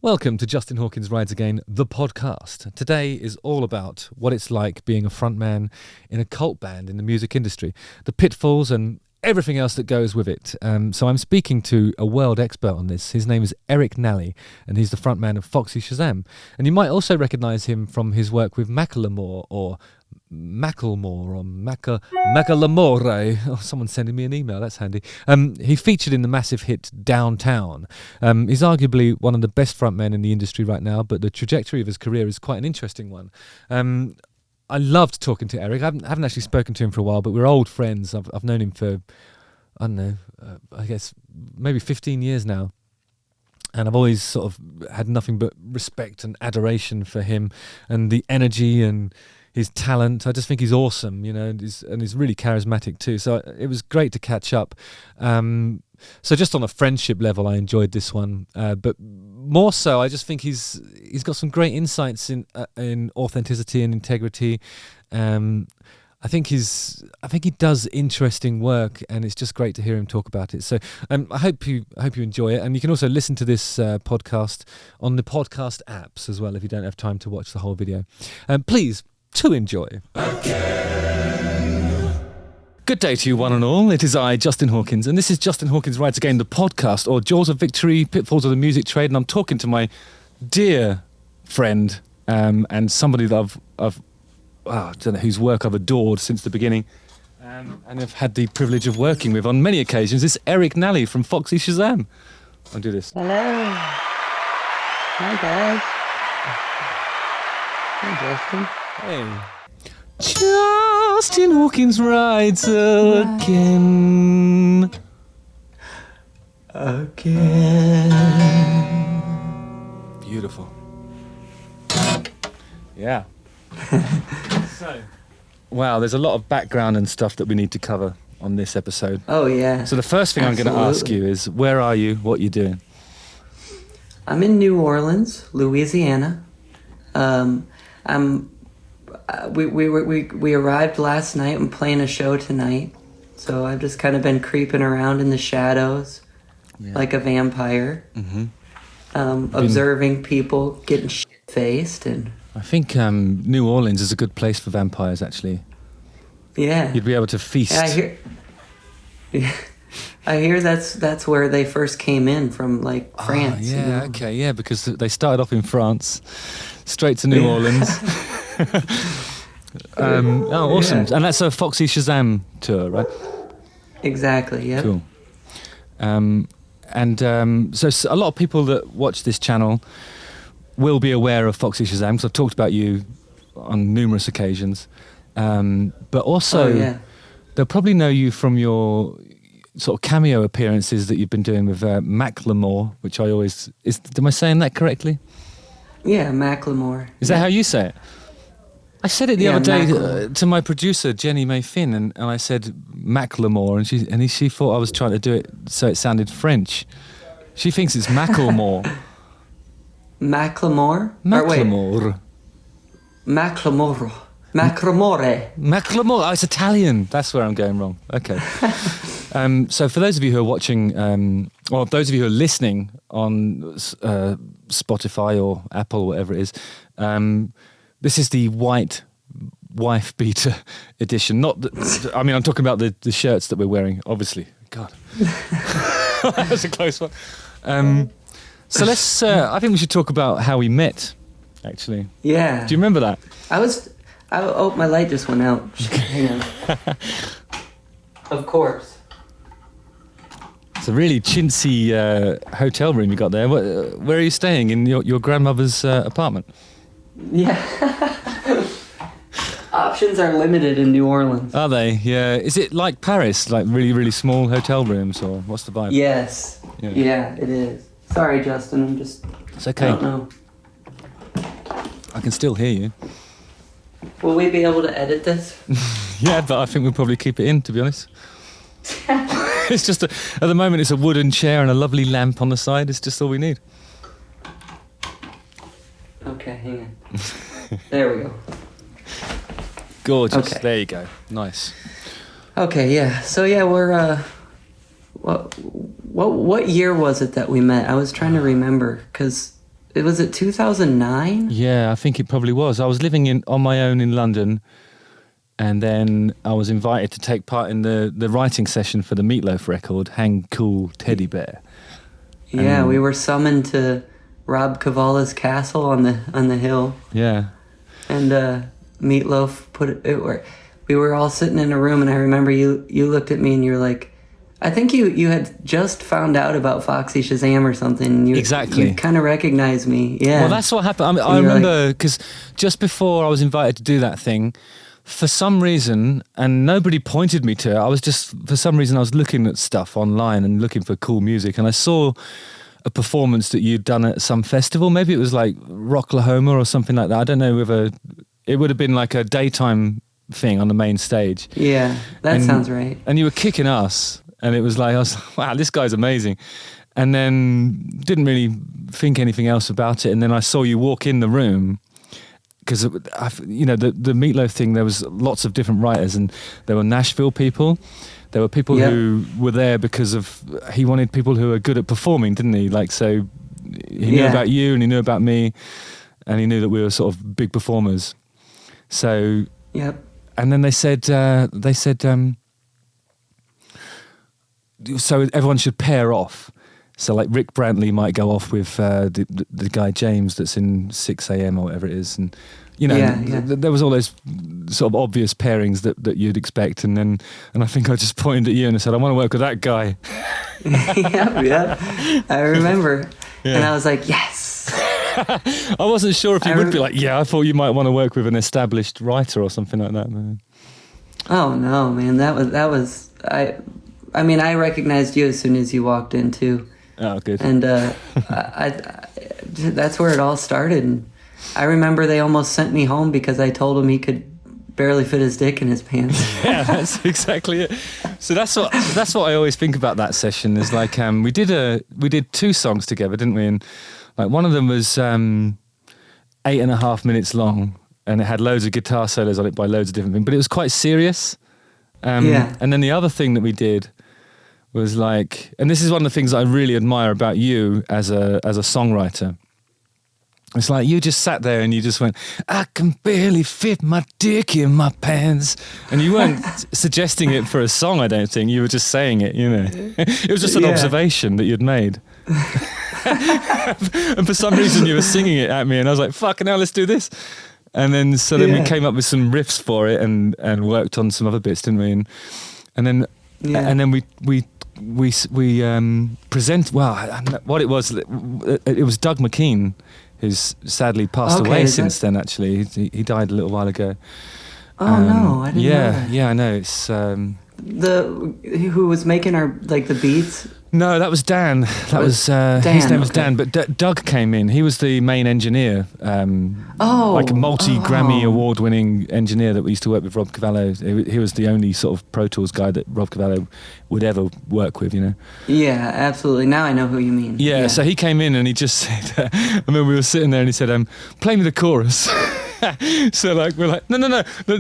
Welcome to Justin Hawkins Rides Again, the podcast. Today is all about what it's like being a frontman in a cult band in the music industry, the pitfalls and everything else that goes with it. So I'm speaking to a world expert on this. His name is Nally, and he's the frontman of Foxy Shazam. And you might also recognise him from his work with Macklemore or Macklemore. Oh, someone's sending me an email, that's handy. He featured in the massive hit Downtown. He's arguably one of the best frontmen in the industry right now, but the trajectory of his career is quite an interesting one. I loved talking to Eric. I haven't actually spoken to him for a while, but we're old friends. I've known him for, I don't know, I guess maybe 15 years now. And I've always sort of had nothing but respect and adoration for him and the energy and his talent. I just think he's awesome, you know, and he's really charismatic too. So it was great to catch up. So just on a friendship level, I enjoyed this one. But more so, I just think he's got some great insights in authenticity and integrity. I think he does interesting work, and it's just great to hear him talk about it. So I hope you enjoy it, and you can also listen to this podcast on the podcast apps as well if you don't have time to watch the whole video. Please to enjoy. Good day to you, one and all. It is I, Justin Hawkins, and this is Justin Hawkins Rides Again, the podcast, or Jaws of Victory, Pitfalls of the Music Trade, and I'm talking to my dear friend and somebody that I don't know whose work I've adored since the beginning, and have had the privilege of working with on many occasions. It's Nally from Foxy Shazam. I'll do this. Hello. Hi, guys. Hi, Justin. Hey. Justin Hawkins rides again. Beautiful. Yeah. So, wow, there's a lot of background and stuff that we need to cover on this episode. Oh, yeah. So the first thing I'm going to ask you is, where are you? What are you doing? I'm in New Orleans, Louisiana. We arrived last night and playing a show tonight. So I've just kind of been creeping around in the shadows like a vampire. Mm-hmm. Observing people getting shit-faced. And I think New Orleans is a good place for vampires, actually. Yeah. You'd be able to feast. I hear that's where they first came in from, like, France. Yeah, you know? okay, yeah, because they started off in France, straight to New Orleans. Awesome. Yeah. And that's a Foxy Shazam tour, right? Exactly, yeah. Cool. So a lot of people that watch this channel will be aware of Foxy Shazam, because I've talked about you on numerous occasions. But also, they'll probably know you from your sort of cameo appearances that you've been doing with Macklemore, which am I saying that correctly? Yeah, Macklemore. Is that how you say it? I said it the other day to my producer, Jenny May Finn, and I said Macklemore, and she thought I was trying to do it so it sounded French. She thinks it's Macklemore. Macklemore? Macklemore. Macklemore. Macklemore. Macklemore. Oh, it's Italian. That's where I'm going wrong. Okay. So for those of you who are watching, or those of you who are listening on Spotify or Apple, whatever it is, this is the white wife beater edition. I'm talking about the shirts that we're wearing, obviously. God. That's a close one. So let's, I think we should talk about how we met, actually. Yeah. Do you remember that? My light just went out. Hang on. Of course. It's a really chintzy hotel room you got there. Where are you staying? In your grandmother's apartment? Yeah. Options are limited in New Orleans. Are they? Yeah. Is it like Paris, like really, really small hotel rooms, or what's the vibe? Yes. Yeah, it is. Sorry, Justin. It's okay. I don't know. I can still hear you. Will we be able to edit this? Yeah, but I think we'll probably keep it in, to be honest. It's just at the moment it's a wooden chair and a lovely lamp on the side. It's just all we need. Okay, hang on. There we go. Gorgeous. Okay. There you go. Nice. Okay, yeah. So yeah, we're what year was it that we met? I was trying to remember because was it 2009? Yeah, I think it probably was. I was living on my own in London, and then I was invited to take part in the writing session for the Meatloaf record, Hang Cool Teddy Bear. Yeah, we were summoned to Rob Cavala's castle on the hill. Yeah. And Meatloaf we were all sitting in a room, and I remember you looked at me and you're like, I think you had just found out about Foxy Shazam or something. And Exactly. You kind of recognized me. Yeah. Well, that's what happened. I remember, because just before I was invited to do that thing, for some reason, and nobody pointed me to it, I was looking at stuff online and looking for cool music, and I saw a performance that you'd done at some festival. Maybe it was like Rocklahoma or something like that. I don't know whether it would have been like a daytime thing on the main stage. Yeah, that sounds right. And you were kicking ass, and it was like, I was like, wow, this guy's amazing. And then didn't really think anything else about it. And then I saw you walk in the room, because the Meatloaf thing, there was lots of different writers, and there were Nashville people. There were people who were there because he wanted people who are good at performing, didn't he? Like, so he knew about you, and he knew about me, and he knew that we were sort of big performers. So, and then they said, so everyone should pair off. So like Rick Brantley might go off with the guy James that's in 6 a.m. or whatever it is, and there was all those sort of obvious pairings that you'd expect, and I think I just pointed at you and I said, I want to work with that guy. I remember, and I was like, yes. I wasn't sure if you would be like, yeah, I thought you might want to work with an established writer or something like that, man. Oh no, man, that was I mean, I recognized you as soon as you walked in too. Oh, good. And I that's where it all started. And I remember they almost sent me home because I told him he could barely fit his dick in his pants. Yeah, that's exactly it. So that's what I always think about that session. Is like we did 2 songs together, didn't we? And like one of them was 8.5 minutes long, and it had loads of guitar solos on it by loads of different things, but it was quite serious. And then the other thing that we did was like, and this is one of the things that I really admire about you as a songwriter. It's like you just sat there and you just went, I can barely fit my dick in my pants. And you weren't suggesting it for a song, I don't think. You were just saying it, you know. It was just an observation that you'd made. And for some reason you were singing it at me, and I was like, fucking hell, let's do this. And then we came up with some riffs for it and worked on some other bits, didn't we? And then we present. Well, what it was Doug McKean, who's sadly passed away since then. Actually, he died a little while ago. Oh no, I didn't know that. Yeah, I know. It's who was making the beats. No, that was Dan. That was Dan, his name was Dan. But Doug came in. He was the main engineer. Like a multi-Grammy award-winning engineer that we used to work with Rob Cavallo. He was the only sort of Pro Tools guy that Rob Cavallo would ever work with, you know. Yeah, absolutely. Now I know who you mean. Yeah. So he came in and he just said, I mean, we were sitting there and he said, play me the chorus. So like we're like, no, not you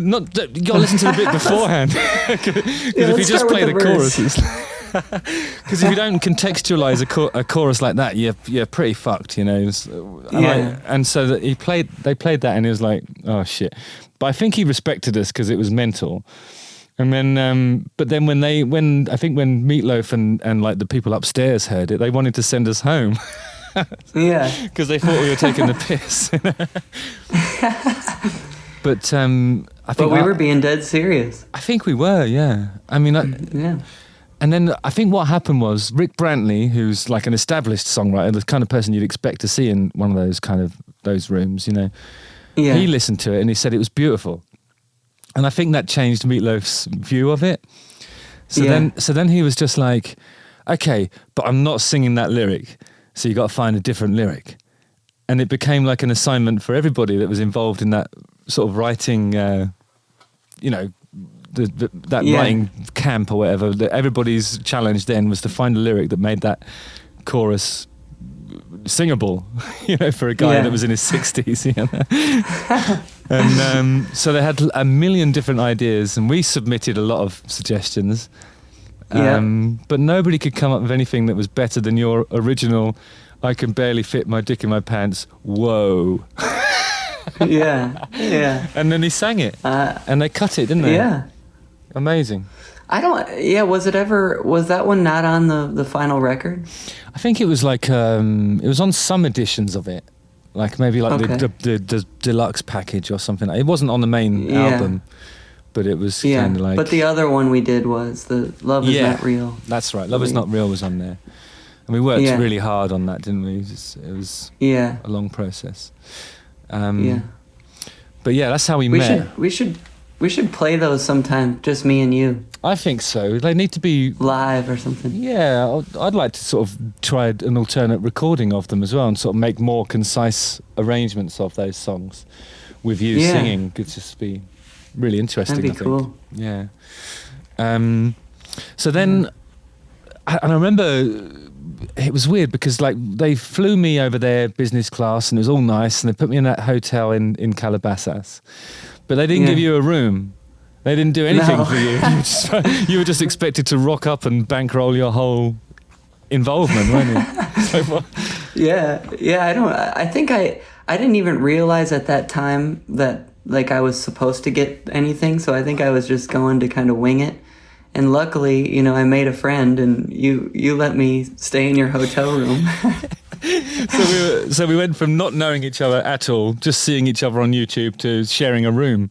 gotta listen to the bit beforehand. Because if you just play the chorus, it's because if you don't contextualize a chorus like that, you're pretty fucked, you know. And so that they played that, and he was like, oh shit. But I think he respected us because it was mental. And then, but then when Meatloaf and like the people upstairs heard it, they wanted to send us home. Yeah, because they thought we were taking the piss. But I think we were being dead serious. I think we were, yeah. I mean, yeah. And then I think what happened was Rick Brantley, who's like an established songwriter, the kind of person you'd expect to see in one of those rooms, you know. Yeah. He listened to it and he said it was beautiful. And I think that changed Meatloaf's view of it. So then he was just like, okay, but I'm not singing that lyric. So you got to find a different lyric. And it became like an assignment for everybody that was involved in that sort of writing, you know, writing camp or whatever. Everybody's challenge then was to find a lyric that made that chorus singable, you know, for a guy that was in his 60s. You know? And so they had a million different ideas, and we submitted a lot of suggestions. But nobody could come up with anything that was better than your original I can barely fit my dick in my pants. Whoa. Yeah. And then he sang it. And they cut it, didn't they? Yeah. Amazing. Was that one not on the final record? I think it was like, it was on some editions of it. Like maybe like the deluxe package or something. It wasn't on the main album, but it was kind of like... But the other one we did was the Love Is Not Real. That's right. Love Is Not Real was on there. And we worked really hard on that, didn't we? It was a long process. But yeah, that's how we met. We should play those sometime, just me and you. I think so. They need to be... live or something. Yeah, I'd like to sort of try an alternate recording of them as well and sort of make more concise arrangements of those songs with you singing. Could just be really interesting, That'd be cool. Yeah. So then... I remember it was weird because like they flew me over there business class and it was all nice and they put me in that hotel in Calabasas, but they didn't give you a room. They didn't do anything for you. You were just expected to rock up and bankroll your whole involvement, weren't you? I think I didn't even realize at that time that like I was supposed to get anything, so I think I was just going to kind of wing it. And luckily, I made a friend, and you let me stay in your hotel room. So we went from not knowing each other at all, just seeing each other on YouTube, to sharing a room.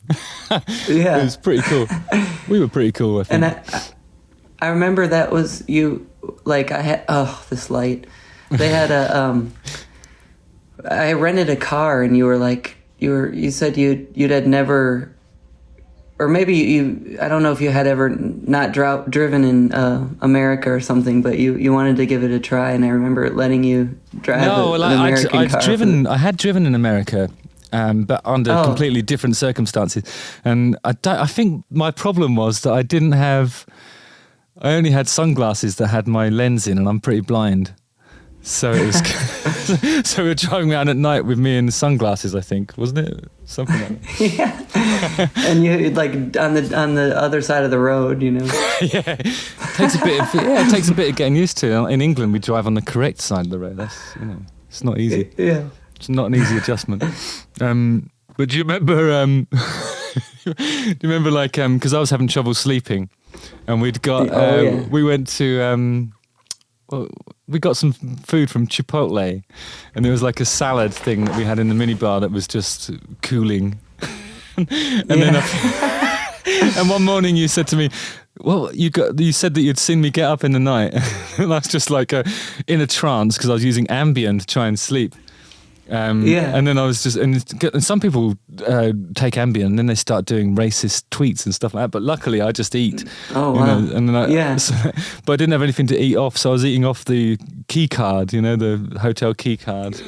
Yeah, it was pretty cool. We were pretty cool, I think. And I remember that was you. Like I had this light. They had I rented a car, and you were like you said you'd had never. Or maybe I don't know if you had ever not driven in America or something, but you wanted to give it a try, and I remember letting you drive an American car. I had driven in America, but under completely different circumstances. And I think my problem was that I only had sunglasses that had my lens in, and I'm pretty blind. So it was. So we were driving around at night with me in sunglasses, I think, wasn't it? Something like that. Yeah. And you like on the other side of the road, Yeah. It takes a bit of getting used to. In England, we drive on the correct side of the road. That's it's not easy. Yeah. It's not an easy adjustment. But do you remember? Like because I was having trouble sleeping, and we'd got we went to. We got some food from Chipotle, and there was like a salad thing that we had in the minibar that was just cooling. Then and one morning you said to me, well, you said that you'd seen me get up in the night. And I was just like in a trance because I was using Ambien to try and sleep. And then I was just, and some people take Ambien and then they start doing racist tweets and stuff like that. But luckily, I just eat. Oh wow! And then but I didn't have anything to eat off, so I was eating off the key card. The hotel key card.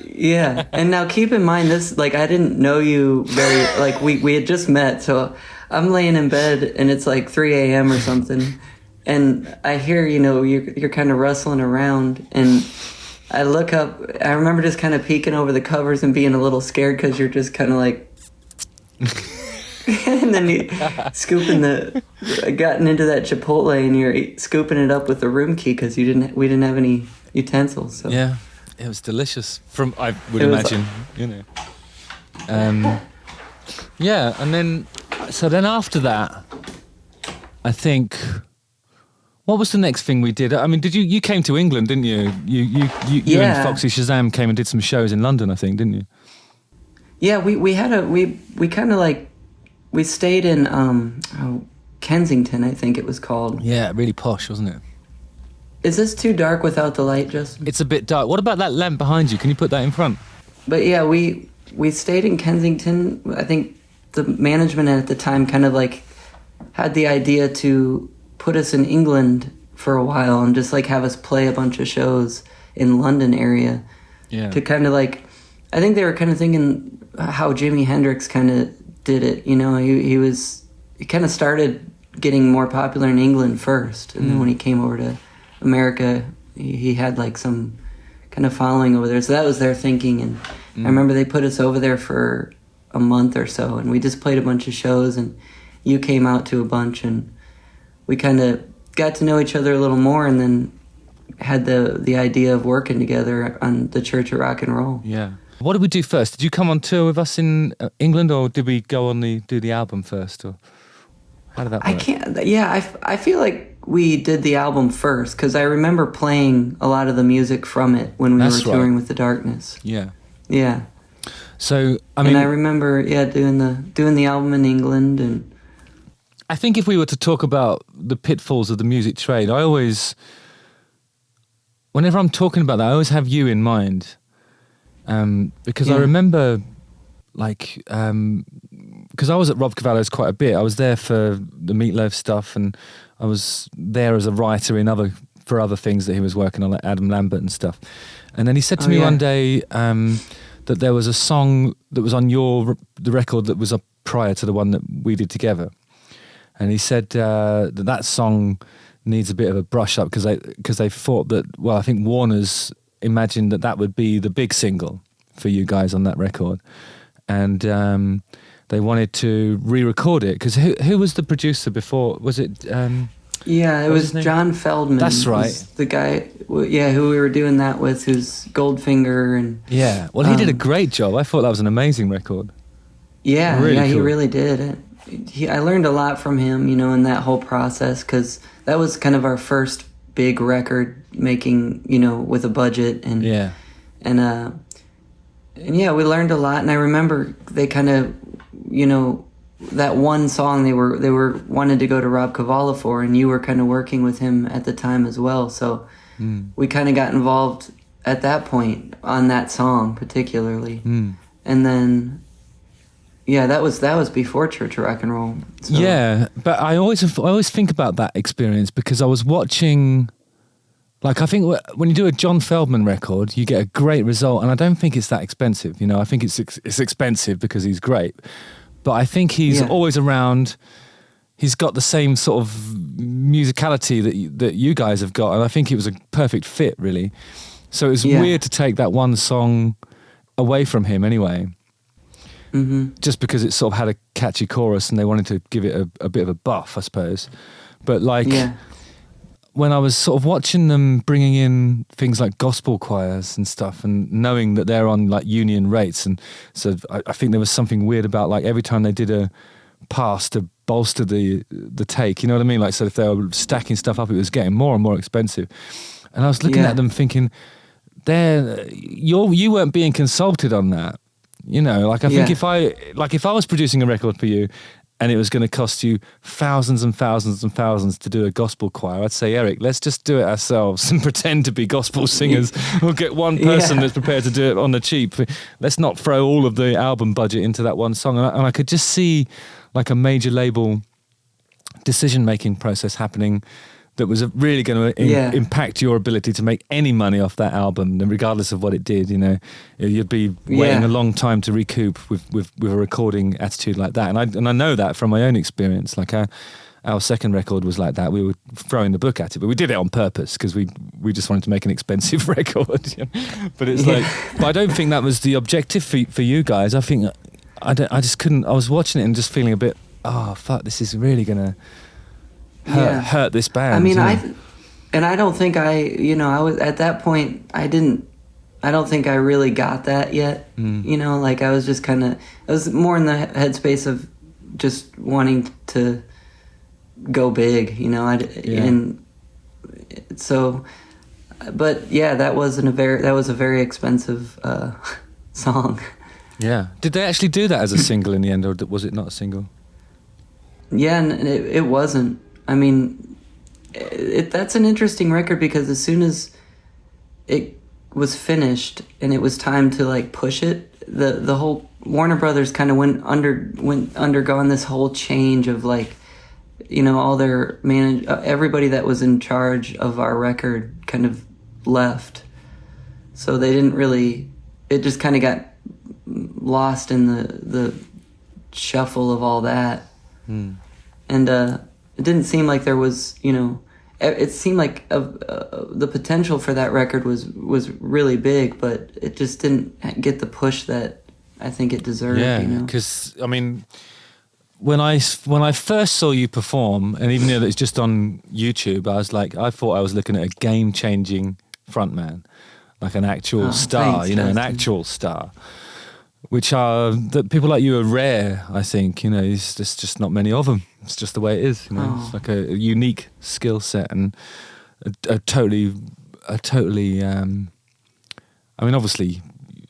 Yeah, and now keep in mind this. Like, I didn't know you very. Like, we had just met, so I'm laying in bed and it's like 3 a.m. or something, and I hear you're kind of rustling around and. I look up, I remember just kind of peeking over the covers and being a little scared because you're just kind of like... and then you gotten into that Chipotle and you're scooping it up with the room key because we didn't have any utensils. So. Yeah, it was delicious. I would imagine, yeah, and then after that, I think... What was the next thing we did? I mean, you came to England, didn't you? You and Foxy Shazam came and did some shows in London, I think, didn't you? Yeah, we kind of like, we stayed in Kensington, I think it was called. Yeah, really posh, wasn't it? Is this too dark without the light, Justin? It's a bit dark. What about that lamp behind you? Can you put that in front? But yeah, we stayed in Kensington. I think the management at the time kind of like had the idea to put us in England for a while and just like have us play a bunch of shows in London area. Yeah. To kind of like, I think they were kind of thinking how Jimi Hendrix kind of did it. He kind of started getting more popular in England first, and then when he came over to America, he had like some kind of following over there. So that was their thinking, and I remember they put us over there for a month or so, and we just played a bunch of shows, and you came out to a bunch, and we kind of got to know each other a little more, and then had the idea of working together on the Church of Rock and Roll. Yeah. What did we do first? Did you come on tour with us in England, or did we go on do the album first, or how did that work? I feel like we did the album first, because I remember playing a lot of the music from it when we were touring with The Darkness. Yeah. Yeah. So I remember doing the album in England. And I think if we were to talk about the pitfalls of the music trade, whenever I'm talking about that, I always have you in mind. Because I remember, because I was at Rob Cavallo's quite a bit. I was there for the Meatloaf stuff, and I was there as a writer for other things that he was working on, like Adam Lambert and stuff. And then he said to me one day that there was a song that was on the record that was up prior to the one that we did together. And he said that song needs a bit of a brush up, because they thought that, I think Warner's imagined that would be the big single for you guys on that record, and they wanted to re-record it, because who was the producer before? Was it it was John Feldman. That's right, the guy who we were doing that with, who's Goldfinger. And he did a great job. I thought that was an amazing record. Really cool. He really did. I learned a lot from him, in that whole process, because that was kind of our first big record making, with a budget, and we learned a lot. And I remember they kind of, that one song they were wanted to go to Rob Cavallo for, and you were kind of working with him at the time as well. So we kind of got involved at that point on that song particularly, and then. Yeah, that was before Church of Rock and Roll. So. Yeah, but I always think about that experience, because I was watching, I think when you do a John Feldman record, you get a great result, and I don't think it's that expensive. I think it's expensive because he's great, but I think he's always around. He's got the same sort of musicality that you guys have got, and I think it was a perfect fit, really. So it was weird to take that one song away from him anyway. Mm-hmm. Just because it sort of had a catchy chorus, and they wanted to give it a bit of a buff, I suppose. But when I was sort of watching them bringing in things like gospel choirs and stuff, and knowing that they're on union rates, and so I think there was something weird about every time they did a pass to bolster the take, you know what I mean? So if they were stacking stuff up, it was getting more and more expensive. And I was looking at them thinking, you weren't being consulted on that. I think if I was producing a record for you, and it was going to cost you thousands and thousands and thousands to do a gospel choir, I'd say, Eric, let's just do it ourselves and pretend to be gospel singers. We'll get one person that's prepared to do it on the cheap. Let's not throw all of the album budget into that one song. And I could just see a major label decision-making process happening that was really going to impact your ability to make any money off that album, and regardless of what it did. You'd be waiting a long time to recoup with a recording attitude like that. And I know that from my own experience. Our second record was like that. We were throwing the book at it, but we did it on purpose, because we just wanted to make an expensive record. But it's but I don't think that was the objective for you guys. I think I just couldn't. I was watching it and just feeling a bit, fuck, this is really gonna hurt this band. I mean, I don't think I was at that point. I don't think I really got that yet. I was just I was more in the headspace of just wanting to go big, and so, but that was a very expensive song. Yeah. Did they actually do that as a single in the end, or was it not a single? Yeah, and it wasn't. I mean, that's an interesting record, because as soon as it was finished and it was time to push it, the whole Warner Brothers kind of went undergone this whole change of all their everybody that was in charge of our record kind of left, so they didn't really. It just kind of got lost in the shuffle of all that, and it didn't seem like there was, it seemed like the potential for that record was really big, but it just didn't get the push that I think it deserved. Yeah, because I mean, when I first saw you perform, and even though it's just on YouTube, I thought I was looking at a game-changing frontman, like an actual star, thanks, an Justin. actual star. Which are that people like you are rare, I think. There's just not many of them. It's just the way it is. It's like a unique skill set and a totally. I mean, obviously,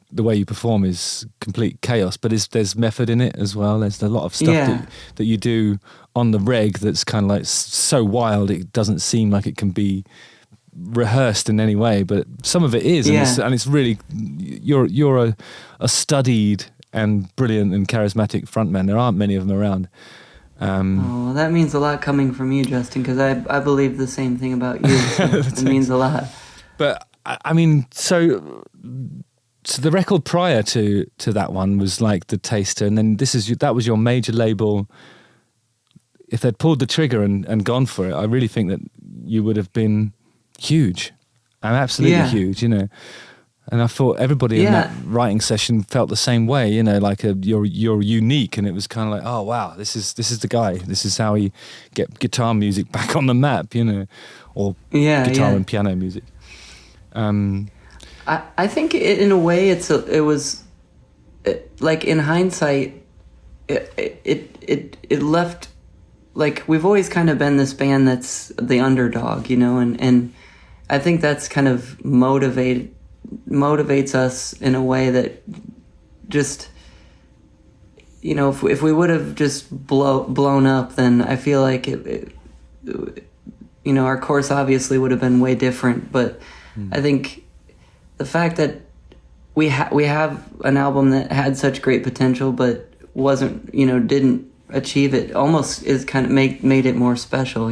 the way you perform is complete chaos, but there's method in it as well. There's a lot of stuff that you do on the reg that's kind of like so wild it doesn't seem like it can be rehearsed in any way, but some of it is, and it's really you're a studied and brilliant and charismatic frontman. There aren't many of them around. Well, that means a lot coming from you, Justin, because I believe the same thing about you. So it means a lot. But I mean, so the record prior to that one was like The Taster, and then that was your major label. If they'd pulled the trigger and gone for it, I really think that you would have been huge. I'm absolutely huge, And I thought everybody in that writing session felt the same way, like you're unique, and it was kind of like, oh wow, this is the guy. This is how he get guitar music back on the map, or guitar and piano music. I think in a way it was like in hindsight, it left, like we've always kind of been this band that's the underdog, and I think that's kind of motivates us in a way that just, if we would have just blown up, then I feel like our course obviously would have been way different. But I think the fact that we have an album that had such great potential but wasn't, didn't achieve it, almost is kind of made it more special,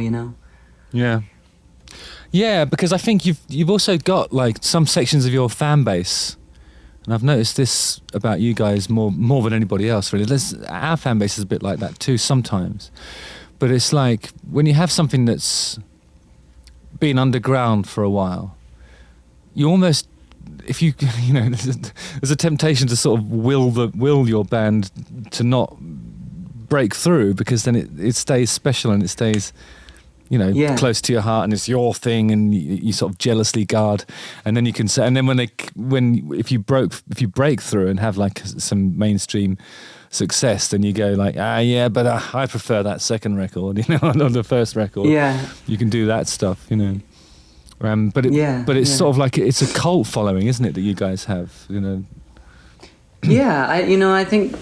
Yeah, because I think you've also got like some sections of your fan base, and I've noticed this about you guys more than anybody else really. Our fan base is a bit like that too sometimes, but it's like when you have something that's been underground for a while, you almost, if you there's a temptation to sort of will your band to not break through, because then it stays special and it stays close to your heart, and it's your thing, and you sort of jealously guard, and then you can say, and then if you break through and have like some mainstream success, then you go like, but I prefer that second record, or the first record. You can do that stuff, but it's sort of like it's a cult following, isn't it, that you guys have, I think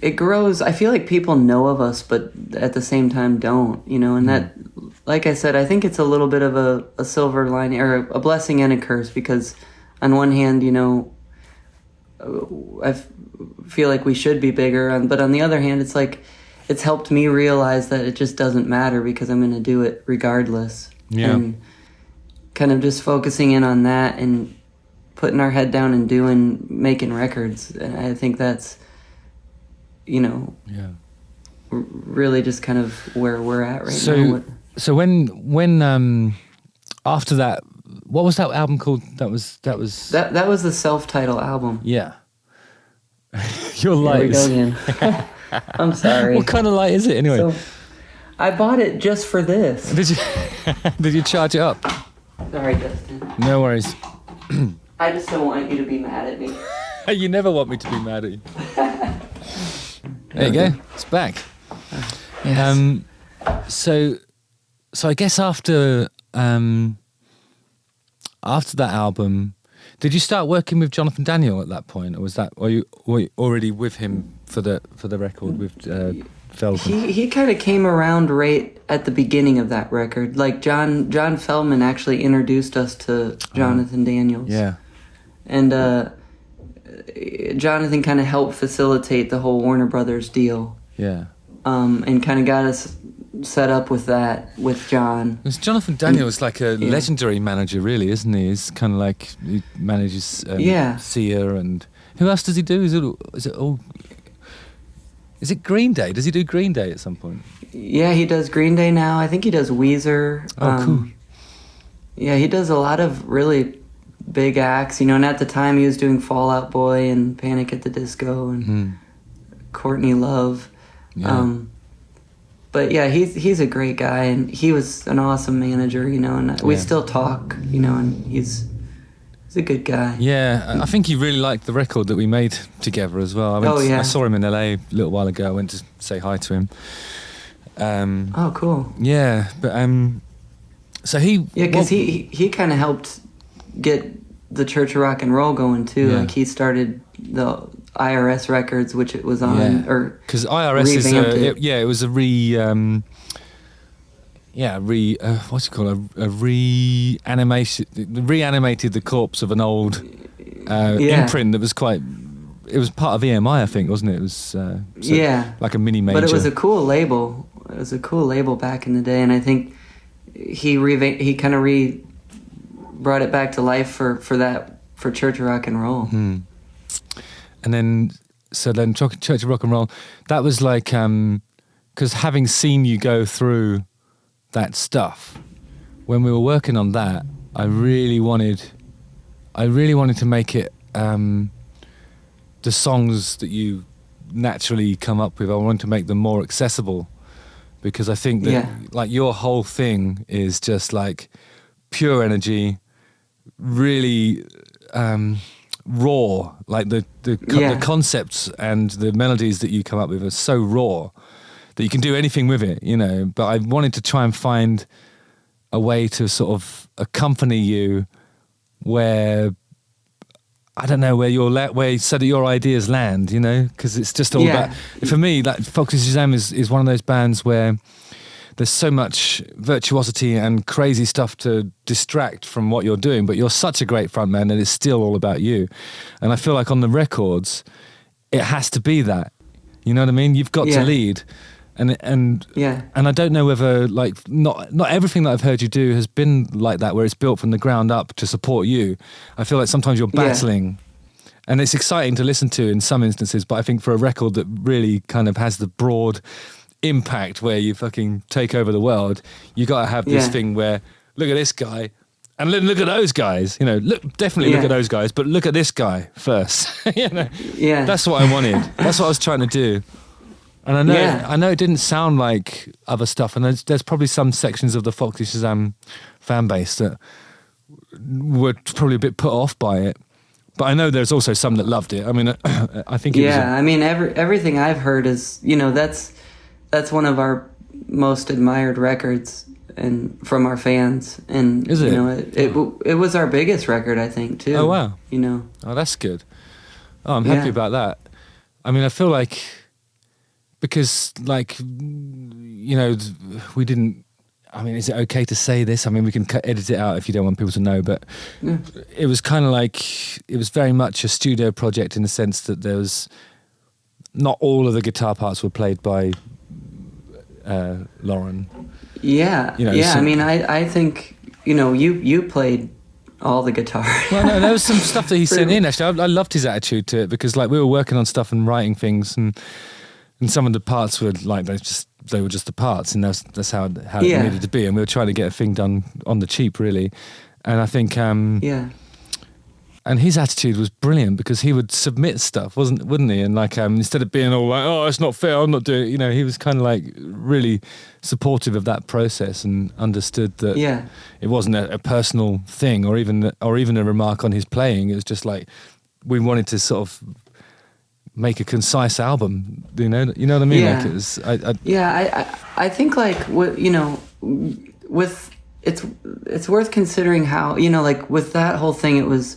it grows. I feel like people know of us, but at the same time don't, and that, like I said, I think it's a little bit of a silver lining, or a blessing and a curse, because on one hand, I feel like we should be bigger, but on the other hand, it's like, it's helped me realize that it just doesn't matter, because I'm going to do it regardless. And kind of just focusing in on that and putting our head down and making records. And I think that's, really just kind of where we're at right now. So when after that, what was that album called? That was the self-titled album. Yeah. Your light. Here we go again. I'm sorry. What kind of light is it anyway? So, I bought it just for this. Did you charge it up? Sorry, Justin. No worries. I just don't want you to be mad at me. You never want me to be mad at you. There you go. It's back. Yes. So I guess after that album, did you start working with Jonathan Daniel at that point, or were you already with him for the record with Feldman? He kind of came around right at the beginning of that record. Like John Feldman actually introduced us to Jonathan Daniels. Yeah. And Jonathan kind of helped facilitate the whole Warner Brothers deal. Yeah. And kind of got us set up with that, with John. Because Jonathan Daniel is like a legendary manager, really, isn't he? He's kind of like, he manages Sia, and who else does he do? Is it Green Day? Does he do Green Day at some point? Yeah, he does Green Day now. I think he does Weezer. Oh, cool. Yeah, he does a lot of really big acts, and at the time he was doing Fall Out Boy and Panic at the Disco and Courtney Love. Yeah. But yeah, he's a great guy, and he was an awesome manager, and we still talk, and he's a good guy. Yeah, I think he really liked the record that we made together as well. I saw him in LA a little while ago. I went to say hi to him. Oh, cool. Yeah, but so he... Yeah, because he kind of helped get the Church of Rock and Roll going too. Yeah. Like he started the IRS records, which it was on, or because IRS is it was a what's it called, a reanimated the corpse of an old imprint that was it was part of EMI, I think, wasn't it? It was like a mini major. But it was a cool label. It was a cool label back in the day, and I think he kind of brought it back to life for Church of Rock and Roll. And then Church of Rock and Roll, that was like, because having seen you go through that stuff, when we were working on that, I really wanted to make it, the songs that you naturally come up with, I wanted to make them more accessible, because I think that like your whole thing is just like pure energy, really raw, like the concepts and the melodies that you come up with are so raw that you can do anything with it, but I wanted to try and find a way to sort of accompany you where I don't know where so that your ideas land, because it's just all about, for me, like Foxy Shazam is one of those bands where there's so much virtuosity and crazy stuff to distract from what you're doing, but you're such a great frontman that it's still all about you. And I feel like on the records, it has to be that. You know what I mean? You've got to lead. And I don't know whether, like, not everything that I've heard you do has been like that, where it's built from the ground up to support you. I feel like sometimes you're battling, and it's exciting to listen to in some instances, but I think for a record that really kind of has the broad impact where you fucking take over the world, you got to have this thing where, look at this guy, and look at those guys, look at those guys, but look at this guy first. That's what I wanted. That's what I was trying to do. And I know it didn't sound like other stuff, and there's probably some sections of the Foxy Shazam fan base that were probably a bit put off by it. But I know there's also some that loved it. I mean, I think it was... I mean, everything I've heard is, that's one of our most admired records and from our fans. And, is it? It was our biggest record, I think, too. Oh, wow. Oh, that's good. Oh, I'm happy about that. I mean, I feel like... Because, like, we didn't... I mean, is it okay to say this? I mean, we can edit it out if you don't want people to know, but it was kind of like... It was very much a studio project in the sense that there was... Not all of the guitar parts were played by Lauren. Yeah, I mean, I think, you played all the guitar. Well, no, there was some stuff that he sent in, actually. I loved his attitude to it, because, like, we were working on stuff and writing things, and some of the parts were like they were just the parts, and that's how it needed to be. And we were trying to get a thing done on the cheap, really. And I think and his attitude was brilliant, because he would submit stuff, wouldn't he? And like instead of being all like, oh, it's not fair, I'm not doing it, he was kind of like really supportive of that process, and understood that it wasn't a personal thing, or even a remark on his playing. It was just like we wanted to sort of make a concise album, you know what I mean? Like it was, I think like with it's worth considering how, like with that whole thing, it was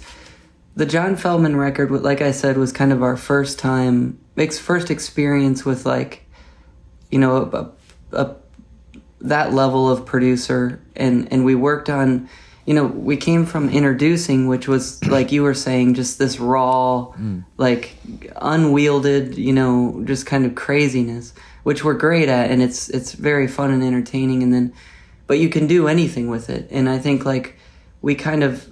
the John Feldman record, like I said, was kind of our first experience with like, that level of producer, and we worked on, we came from introducing, which was like you were saying, just this raw, like unwielded, just kind of craziness, which we're great at, and it's very fun and entertaining, but you can do anything with it. And I think like we kind of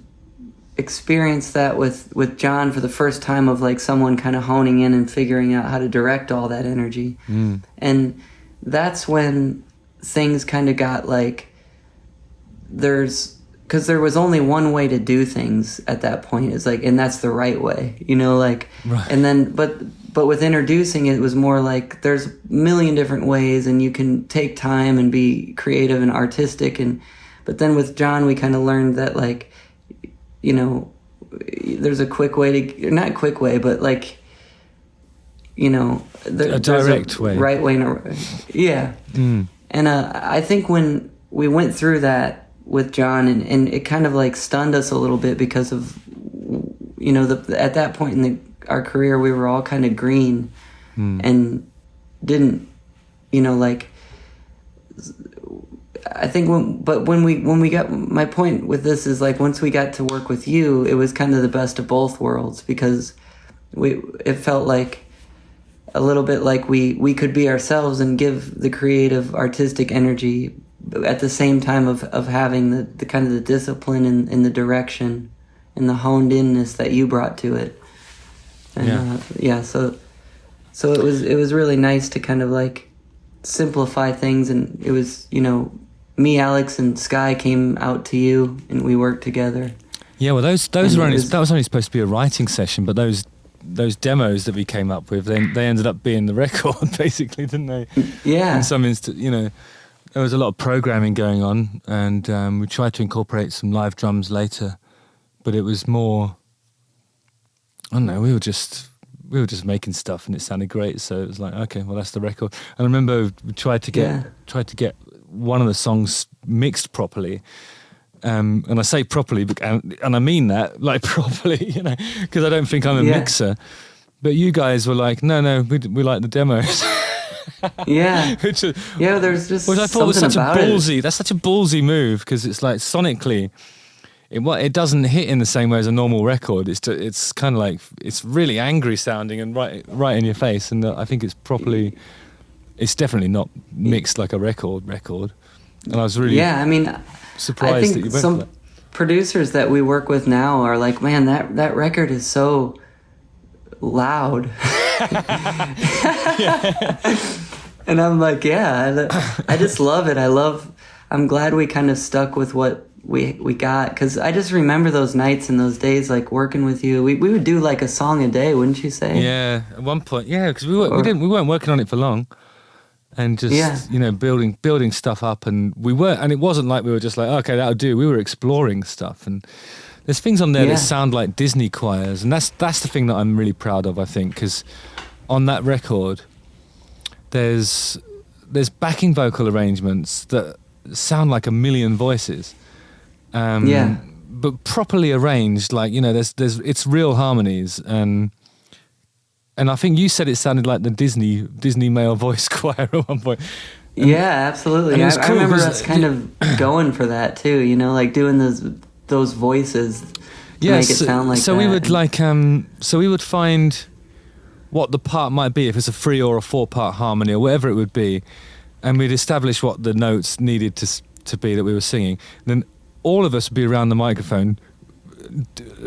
experienced that with John for the first time, of like someone kind of honing in and figuring out how to direct all that energy. And that's when things kind of got like, there's because there was only one way to do things at that point. It's like, and that's the right way, you know, like, right. And then, but with introducing it was more like there's a million different ways, and you can take time and be creative and artistic. But then with John, we kind of learned that, like, you know, there's a quick way to, not quick way, but like, you know, a direct way, right way. Yeah. And I think when we went through that with John, and it kind of like stunned us a little bit because of, you know, at that point in our career, we were all kind of green and didn't, you know, like, I think when we got, my point with this is like, once we got to work with you, it was kind of the best of both worlds, because it felt like a little bit like we could be ourselves and give the creative artistic energy at the same time of having the kind of the discipline and the direction and the honed inness that you brought to it. And so it was really nice to kind of like simplify things. And it was, you know, me, Alex, and Sky came out to you and we worked together. Yeah, well, those were only, that was only supposed to be a writing session, but those demos that we came up with, they ended up being the record, basically, didn't they? Yeah. In some instance, you know, there was a lot of programming going on, and we tried to incorporate some live drums later, but it was more, I don't know, we were just making stuff and it sounded great, so it was like, okay, well, that's the record. And I remember we tried to get one of the songs mixed properly. And I say properly, and I mean that, like, properly, you know, because I don't think I'm a mixer. But you guys were like, no, we like the demos. Yeah. There's just which I thought was such that's such a ballsy move, because it's like sonically, it doesn't hit in the same way as a normal record. It's kind of like, it's really angry sounding and right in your face. And I think it's definitely not mixed like a record. And I was really surprised I think that you went some for that. Producers that we work with now are like, man, that record is so loud. And I'm like, I just love it. I'm glad we kind of stuck with what we got, because I just remember those nights and those days, like, working with you. We would do like a song a day, wouldn't you say? Yeah, at one point, because we weren't working on it for long. And just, you know, building stuff up, and it wasn't like we were just like, okay, that'll do. We were exploring stuff, and there's things on there that sound like Disney choirs, and that's the thing that I'm really proud of, I think, because on that record, there's backing vocal arrangements that sound like a million voices, but properly arranged, like, you know, it's real harmonies, and I think you said it sounded like the Disney male voice choir at one point. Yeah, absolutely. I remember us kind of going for that too, you know, like doing those voices to make it sound like so that. We would like so we would find what the part might be, if it's a 3 or a 4-part harmony or whatever it would be, and we'd establish what the notes needed to be that we were singing. And then all of us would be around the microphone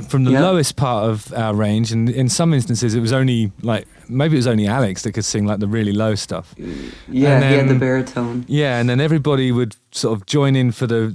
from the lowest part of our range, and in some instances it was only like, maybe it was only Alex that could sing like the really low stuff. Yeah, he had the baritone. Yeah, and then everybody would sort of join in for the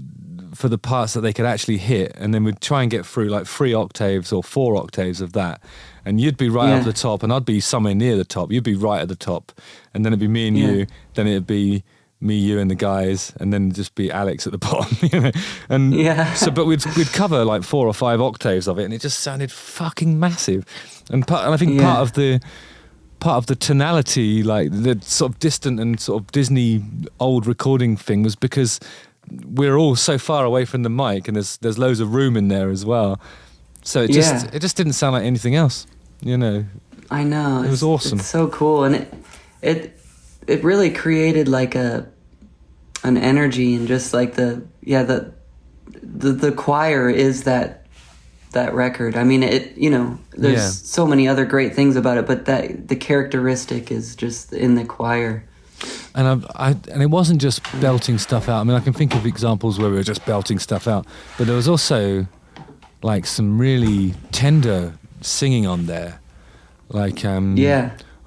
parts that they could actually hit, and then we'd try and get through like 3 octaves or 4 octaves of that, and you'd be right up the top, and I'd be somewhere near the top. You'd be right at the top, and then it'd be me and you, then it'd be me, you, and the guys, and then just be Alex at the bottom, you know. And so, but we'd cover like 4 or 5 octaves of it, and it just sounded fucking massive. And I think part of the tonality, like the sort of distant and sort of Disney old recording thing, was because we're all so far away from the mic, and there's loads of room in there as well. So it just didn't sound like anything else, you know. I know. It was awesome. It's so cool, and it really created like an energy, and just like the choir is that record. I mean, it, you know, there's so many other great things about it, but that the characteristic is just in the choir. And and it wasn't just belting stuff out. I mean, I can think of examples where we were just belting stuff out, but there was also like some really tender singing on there, like sort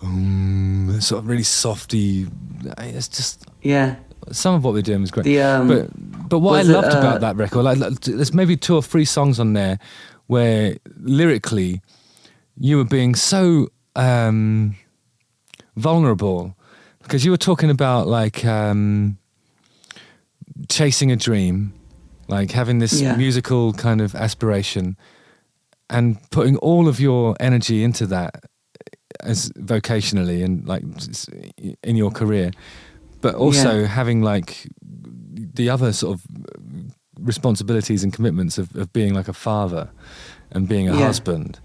of really softy. It's just some of what we're doing was great. The but what I was it, loved about that record, like there's maybe 2 or 3 songs on there where lyrically you were being so vulnerable, because you were talking about like chasing a dream, like having this musical kind of aspiration and putting all of your energy into that as vocationally and like in your career, but also having like the other sort of responsibilities and commitments of being like a father and being a husband.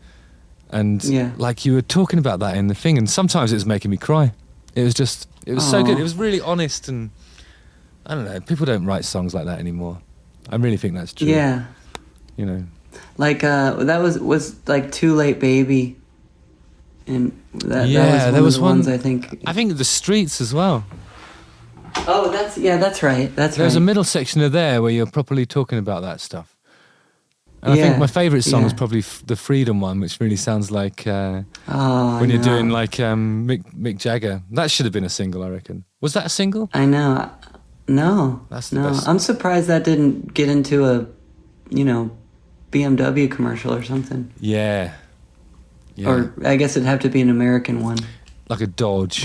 And like you were talking about that in the thing, and sometimes it was making me cry. It was so good. It was really honest, and I don't know, people don't write songs like that anymore. I really think that's true. Yeah. You know. Like that was like Too Late Baby. And that was one of the ones I think. I think The Streets as well. Oh, that's right. There's a middle section of there where you're properly talking about that stuff. And I think my favourite song is probably the Freedom one, which really sounds like when you're doing like Mick Jagger. That should have been a single, I reckon. Was that a single? I know. No. That's the best. I'm surprised that didn't get into a, BMW commercial or something. Yeah. Or I guess it'd have to be an American one. Like a Dodge.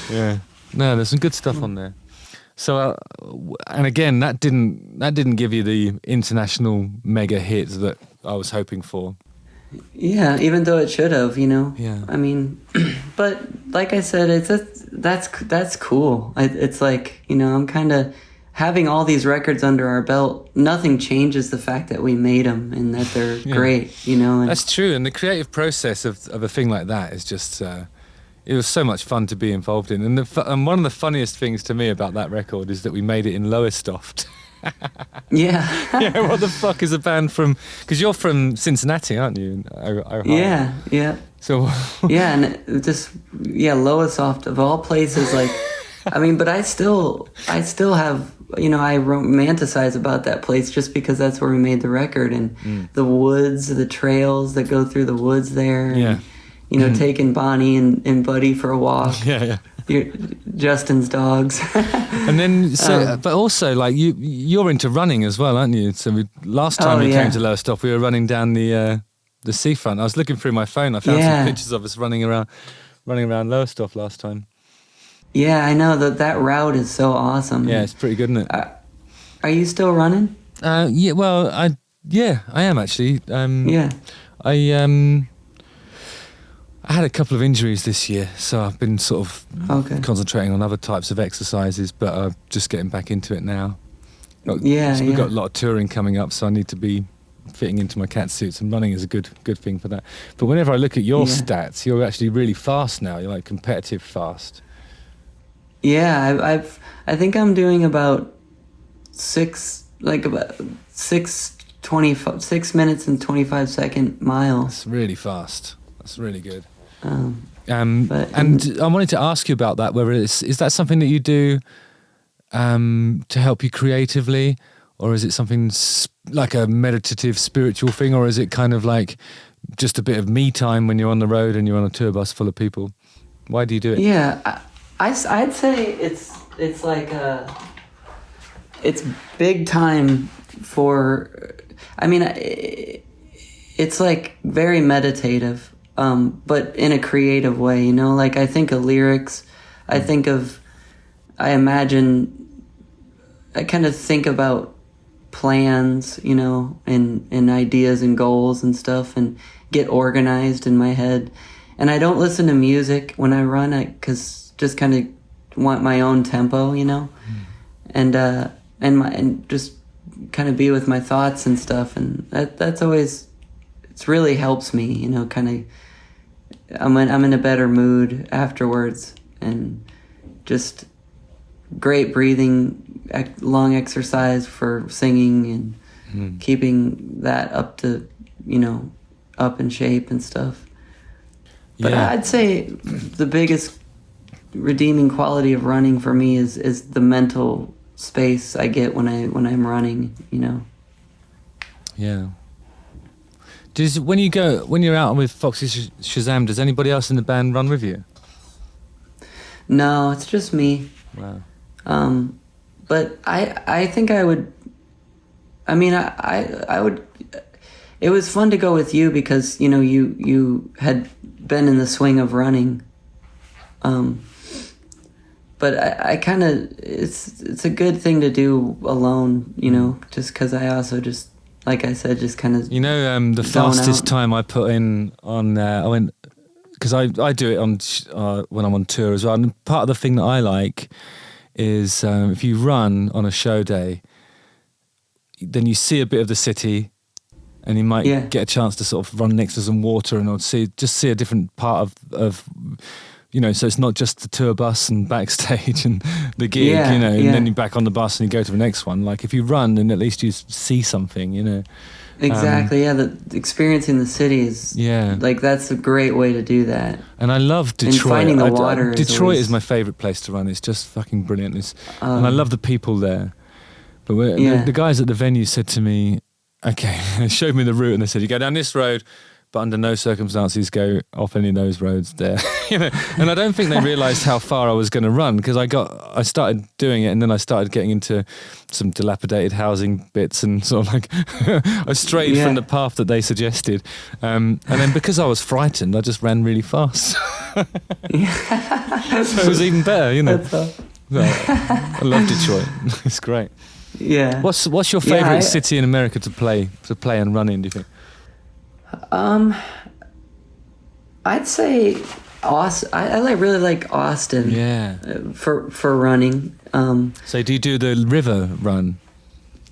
Yeah. No, there's some good stuff on there. So, and again, that didn't give you the international mega hits that I was hoping for. Yeah, even though it should have, Yeah. I mean, but like I said, that's cool. It's like, I'm kind of having all these records under our belt. Nothing changes the fact that we made them and that they're great, And that's true, and the creative process of a thing like that is just. It was so much fun to be involved in. And one of the funniest things to me about that record is that we made it in Lowestoft. Yeah. What the fuck is a band from... Because you're from Cincinnati, aren't you? Yeah. So... yeah, and it just... Yeah, Lowestoft, of all places, like... I mean, but I still have... I romanticize about that place just because that's where we made the record. And the woods, the trails that go through the woods there. Yeah. Taking Bonnie and Buddy for a walk. Yeah. Justin's dogs. And then, but also, like you're into running as well, aren't you? So last time we came to Lowestoft, we were running down the seafront. I was looking through my phone. I found some pictures of us running around Lowestoft last time. Yeah, I know that route is so awesome. Yeah, it's pretty good, isn't it? Are you still running? Yeah. Well, I am actually. I had a couple of injuries this year, so I've been sort of concentrating on other types of exercises, but I'm just getting back into it now. We've got a lot of touring coming up, so I need to be fitting into my cat suits, and running is a good thing for that. But whenever I look at your stats, you're actually really fast now. You're like competitive fast. Yeah, I think I'm doing about 6 minutes and 25 second miles. That's really fast. That's really good. But I wanted to ask you about that. Whether is that something that you do to help you creatively, or is it something like a meditative, spiritual thing, or is it kind of like just a bit of me time when you're on the road and you're on a tour bus full of people? Why do you do it? Yeah, I'd say it's like it's big time for. I mean, it's like very meditative. But in a creative way, like I think of lyrics, I kind of think about plans, and ideas and goals and stuff, and get organized in my head. And I don't listen to music when I run, because just kind of want my own tempo, and just kind of be with my thoughts and stuff. And that's always, it really helps me, kind of. I'm in a better mood afterwards, and just great breathing, long exercise for singing, and keeping that up to, up in shape and stuff. But I'd say the biggest redeeming quality of running for me is the mental space I get when I'm running, Yeah. When you're out with Foxy Shazam, does anybody else in the band run with you? No, it's just me. Wow. But I think I would. I mean, I would. It was fun to go with you because you had been in the swing of running. But I kind of it's a good thing to do alone, just because I also just, like I said, just kind of the fastest time I put in on I went, because I do it on when I'm on tour as well. And part of the thing that I like is if you run on a show day, then you see a bit of the city, and you might get a chance to sort of run next to some water and see a different part of so it's not just the tour bus and backstage and the gig, and then you're back on the bus and you go to the next one. Like if you run, then at least you see something, Exactly, experiencing the city is, like that's a great way to do that. And I love Detroit. And finding the water. Detroit is my favourite place to run. It's just fucking brilliant. And I love the people there. But the guys at the venue said to me, okay, they showed me the route and they said, you go down this road, but under no circumstances go off any of those roads there. And I don't think they realised how far I was going to run, because I started doing it, and then I started getting into some dilapidated housing bits, and sort of like I strayed from the path that they suggested. And then because I was frightened, I just ran really fast. So it was even better, I love Detroit. It's great. Yeah. What's your favourite city in America to play and run in, do you think? I'd say Austin. I really like Austin. Yeah. For running. So do you do the river run?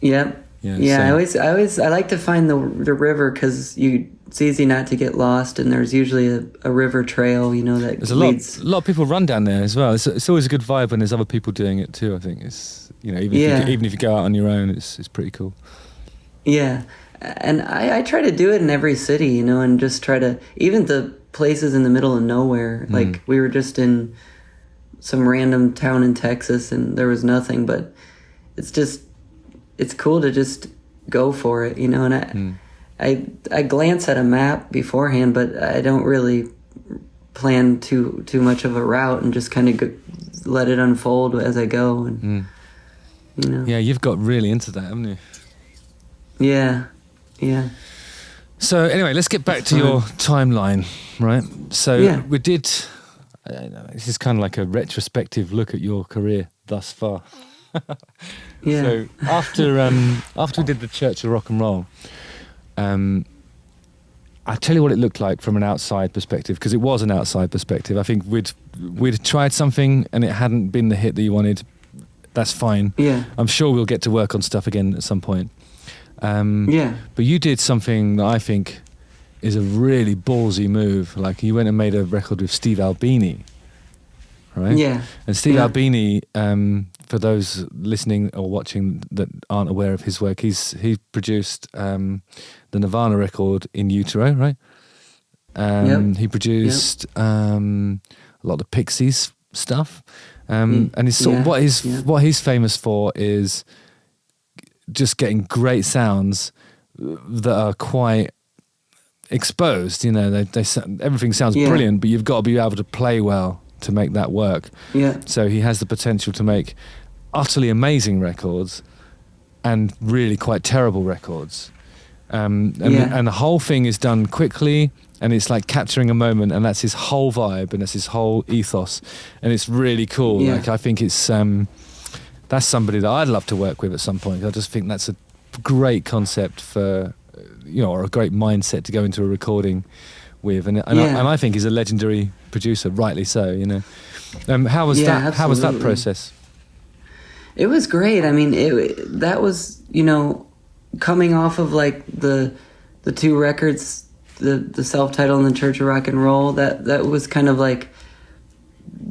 Yep. Yeah. I like to find the river because it's easy not to get lost, and there's usually a river trail. That there's a lot of people run down there as well. It's always a good vibe when there's other people doing it too. I think it's even if you go out on your own, it's pretty cool. Yeah. And I try to do it in every city, and just try to, even the places in the middle of nowhere. Like we were just in some random town in Texas and there was nothing, but it's cool to just go for it, and I glance at a map beforehand, but I don't really plan too much of a route, and just kind of let it unfold as I go. And Yeah, you've got really into that, haven't you? Yeah. So anyway, let's get back to your timeline, right? So we did, this is kind of like a retrospective look at your career thus far. So after we did the Church of Rock and Roll, I'll tell you what it looked like from an outside perspective, because it was an outside perspective. I think we'd tried something and it hadn't been the hit that you wanted. That's fine. Yeah. I'm sure we'll get to work on stuff again at some point. But you did something that I think is a really ballsy move. Like you went and made a record with Steve Albini, right? Yeah. And Steve Albini, for those listening or watching that aren't aware of his work, he produced the Nirvana record In Utero, right? He produced a lot of the Pixies stuff, and it's sort of what he's famous for is just getting great sounds that are quite exposed. Everything sounds brilliant, but you've got to be able to play well to make that work. Yeah. So he has the potential to make utterly amazing records and really quite terrible records. And the whole thing is done quickly, and it's like capturing a moment, and that's his whole vibe and that's his whole ethos, and it's really cool. Yeah. Like I think it's that's somebody that I'd love to work with at some point. I just think that's a great concept for, or a great mindset to go into a recording with. And I think he's a legendary producer, rightly so, How was that? Absolutely. How was that process? It was great. I mean, that was, coming off of like the two records, the self-titled and the Church of Rock and Roll, that was kind of like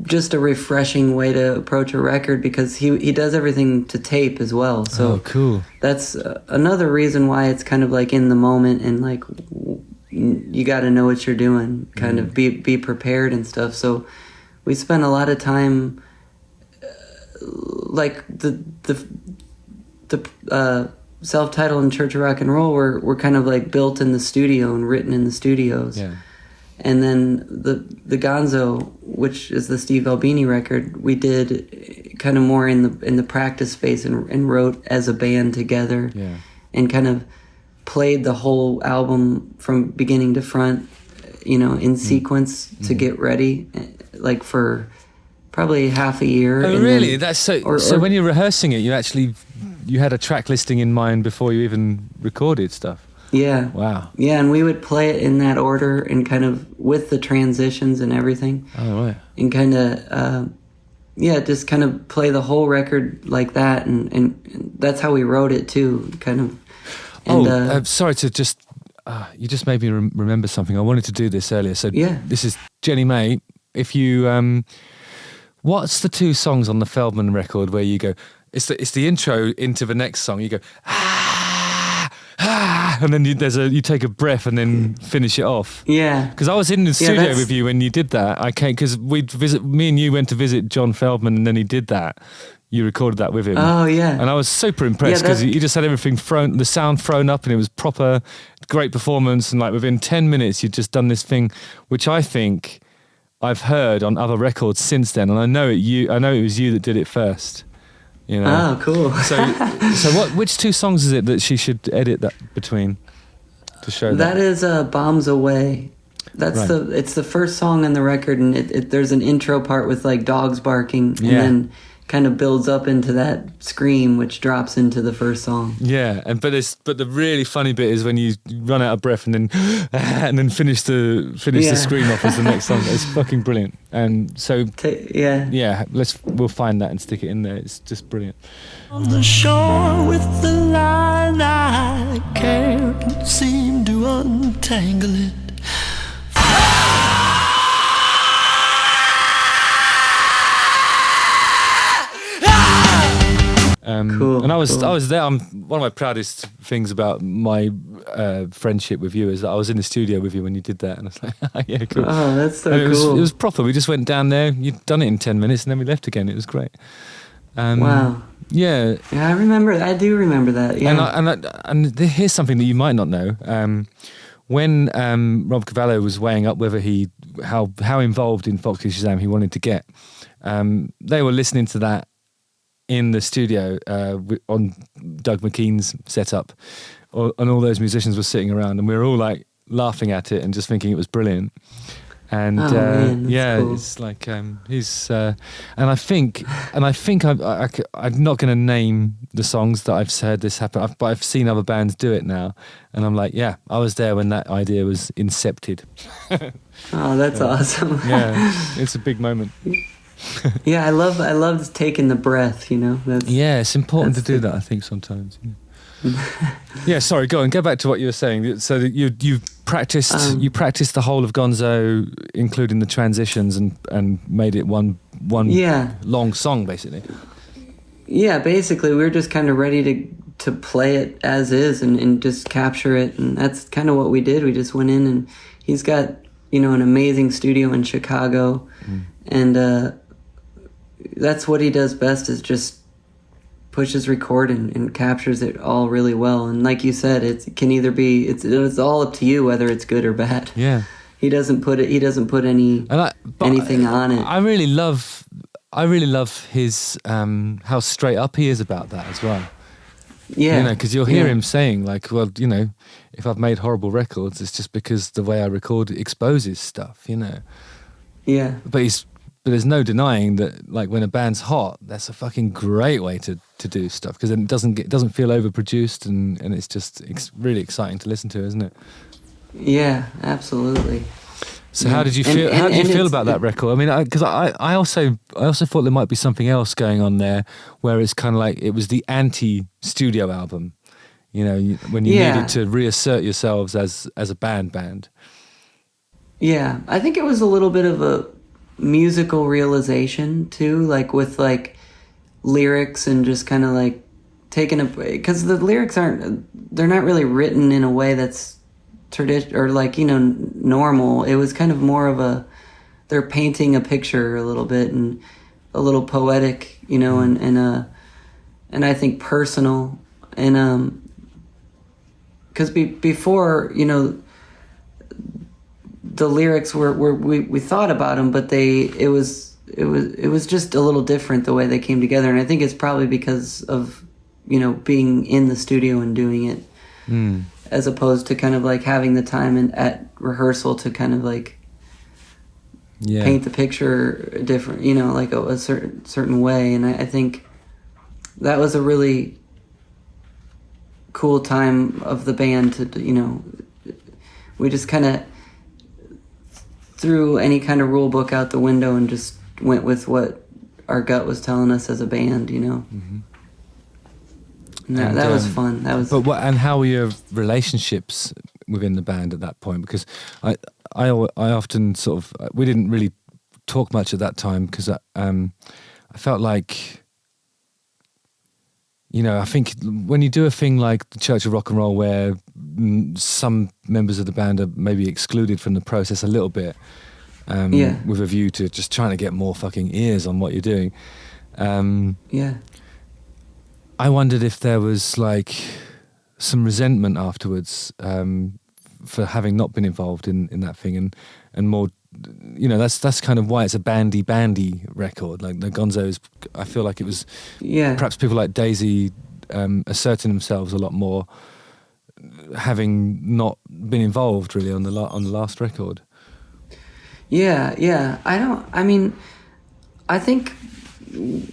just a refreshing way to approach a record, because he does everything to tape as well. So cool. That's another reason why it's kind of like in the moment, and like you got to know what you're doing, kind of be prepared and stuff. So we spent a lot of time like the self-titled and Church of Rock and Roll were kind of like built in the studio and written in the studios. Yeah. And then the Gonzo, which is the Steve Albini record, we did kind of more in the practice space and wrote as a band together, and kind of played the whole album from beginning to front, in sequence to get ready, like for probably half a year. Oh, really? That's so. So when you're rehearsing it, you had a track listing in mind before you even recorded stuff. Yeah. Wow. Yeah, and we would play it in that order and kind of with the transitions and everything. Oh, right. And kind of, just kind of play the whole record like that. And that's how we wrote it, too, kind of. And, sorry to just... you just made me remember something. I wanted to do this earlier. So this is Jenny May. If you... what's the two songs on the Feldman record where you go... It's the intro into the next song. You go... and then you take a breath and then finish it off. Yeah. Because I was in the studio with you when you did that. I came because me and you went to visit John Feldman, and then he did that. You recorded that with him. Oh, yeah. And I was super impressed because he just had everything the sound thrown up, and it was proper, great performance. And like within 10 minutes, you'd just done this thing, which I think I've heard on other records since then. And I know it was you that did it first. Oh, cool. so which two songs is it that she should edit that between to show that? That is Bombs Away. That's right. It's the first song on the record, and there's an intro part with like dogs barking, and then kind of builds up into that scream, which drops into the first song. Yeah, but the really funny bit is when you run out of breath and then finish the scream off as the next song. It's fucking brilliant. And so we'll find that and stick it in there. It's just brilliant. On the shore with the line, I can't seem to untangle it. Cool. And I was there. One of my proudest things about my friendship with you is that I was in the studio with you when you did that, and I was like, yeah, cool. Oh, that's so cool. It was proper. We just went down there. You'd done it in 10 minutes, and then we left again. It was great. Wow. Yeah. Yeah, I do remember that. Yeah. And here's something that you might not know. When Rob Cavallo was weighing up whether how involved in Foxy Shazam he wanted to get, they were listening to that in the studio on Doug McKean's setup, and all those musicians were sitting around, and we were all like laughing at it and just thinking it was brilliant. And cool. It's like he's and I think I'm not going to name the songs that I've heard this happen, but I've seen other bands do it now, and I'm like, yeah, I was there when that idea was incepted. Oh, that's awesome. Yeah, it's a big moment. Yeah, I love taking the breath, it's important to do that, I think, sometimes. Yeah, sorry, go back to what you were saying. So that you practiced the whole of Gonzo, including the transitions, and made it one long song, basically. Yeah, basically we were just kind of ready to play it as is and just capture it, and that's kind of what we did. We just went in, and he's got an amazing studio in Chicago, and that's what he does best, is just pushes record and captures it all really well. And like you said, it can either be it's all up to you whether it's good or bad. Yeah, he doesn't put anything on it. I really love his how straight up he is about that as well. Yeah, because you'll hear him saying like, well, if I've made horrible records, it's just because the way I record exposes stuff. Yeah, but there's no denying that, like, when a band's hot, that's a fucking great way to do stuff, because then it doesn't feel overproduced, and it's just really exciting to listen to, isn't it? Yeah, absolutely. So how did you feel? How did you feel about that record? I mean, because I also thought there might be something else going on there, where it's kind of like it was the anti-studio album, when you needed to reassert yourselves as a band. Yeah, I think it was a little bit of a musical realization too, like with like lyrics and just kind of like taking because the lyrics they're not really written in a way that's tradition or like normal. It was kind of more of they're painting a picture a little bit and a little poetic, and I think personal, and because before the lyrics were we thought about them, but it was just a little different the way they came together, and I think it's probably because of, you know, being in the studio and doing it, as opposed to kind of like having the time at rehearsal to kind of like paint the picture different, you know, like a certain way. And I think that was a really cool time of the band to, you know, we just kind of threw any kind of rule book out the window and just went with what our gut was telling us as a band, you know. And that was fun. That was. But and how were your relationships within the band at that point? Because I often sort of, we didn't really talk much at that time because I felt like, you know, I think when you do a thing like the Church of Rock and Roll, where some members of the band are maybe excluded from the process a little bit, with a view to just trying to get more fucking ears on what you're doing. I wondered if there was like some resentment afterwards for having not been involved in that thing, and more, you know, that's kind of why it's a bandy record. Like the Gonzo's, I feel like it was perhaps people like Daisy asserting themselves a lot more, having not been involved really on the last record. I think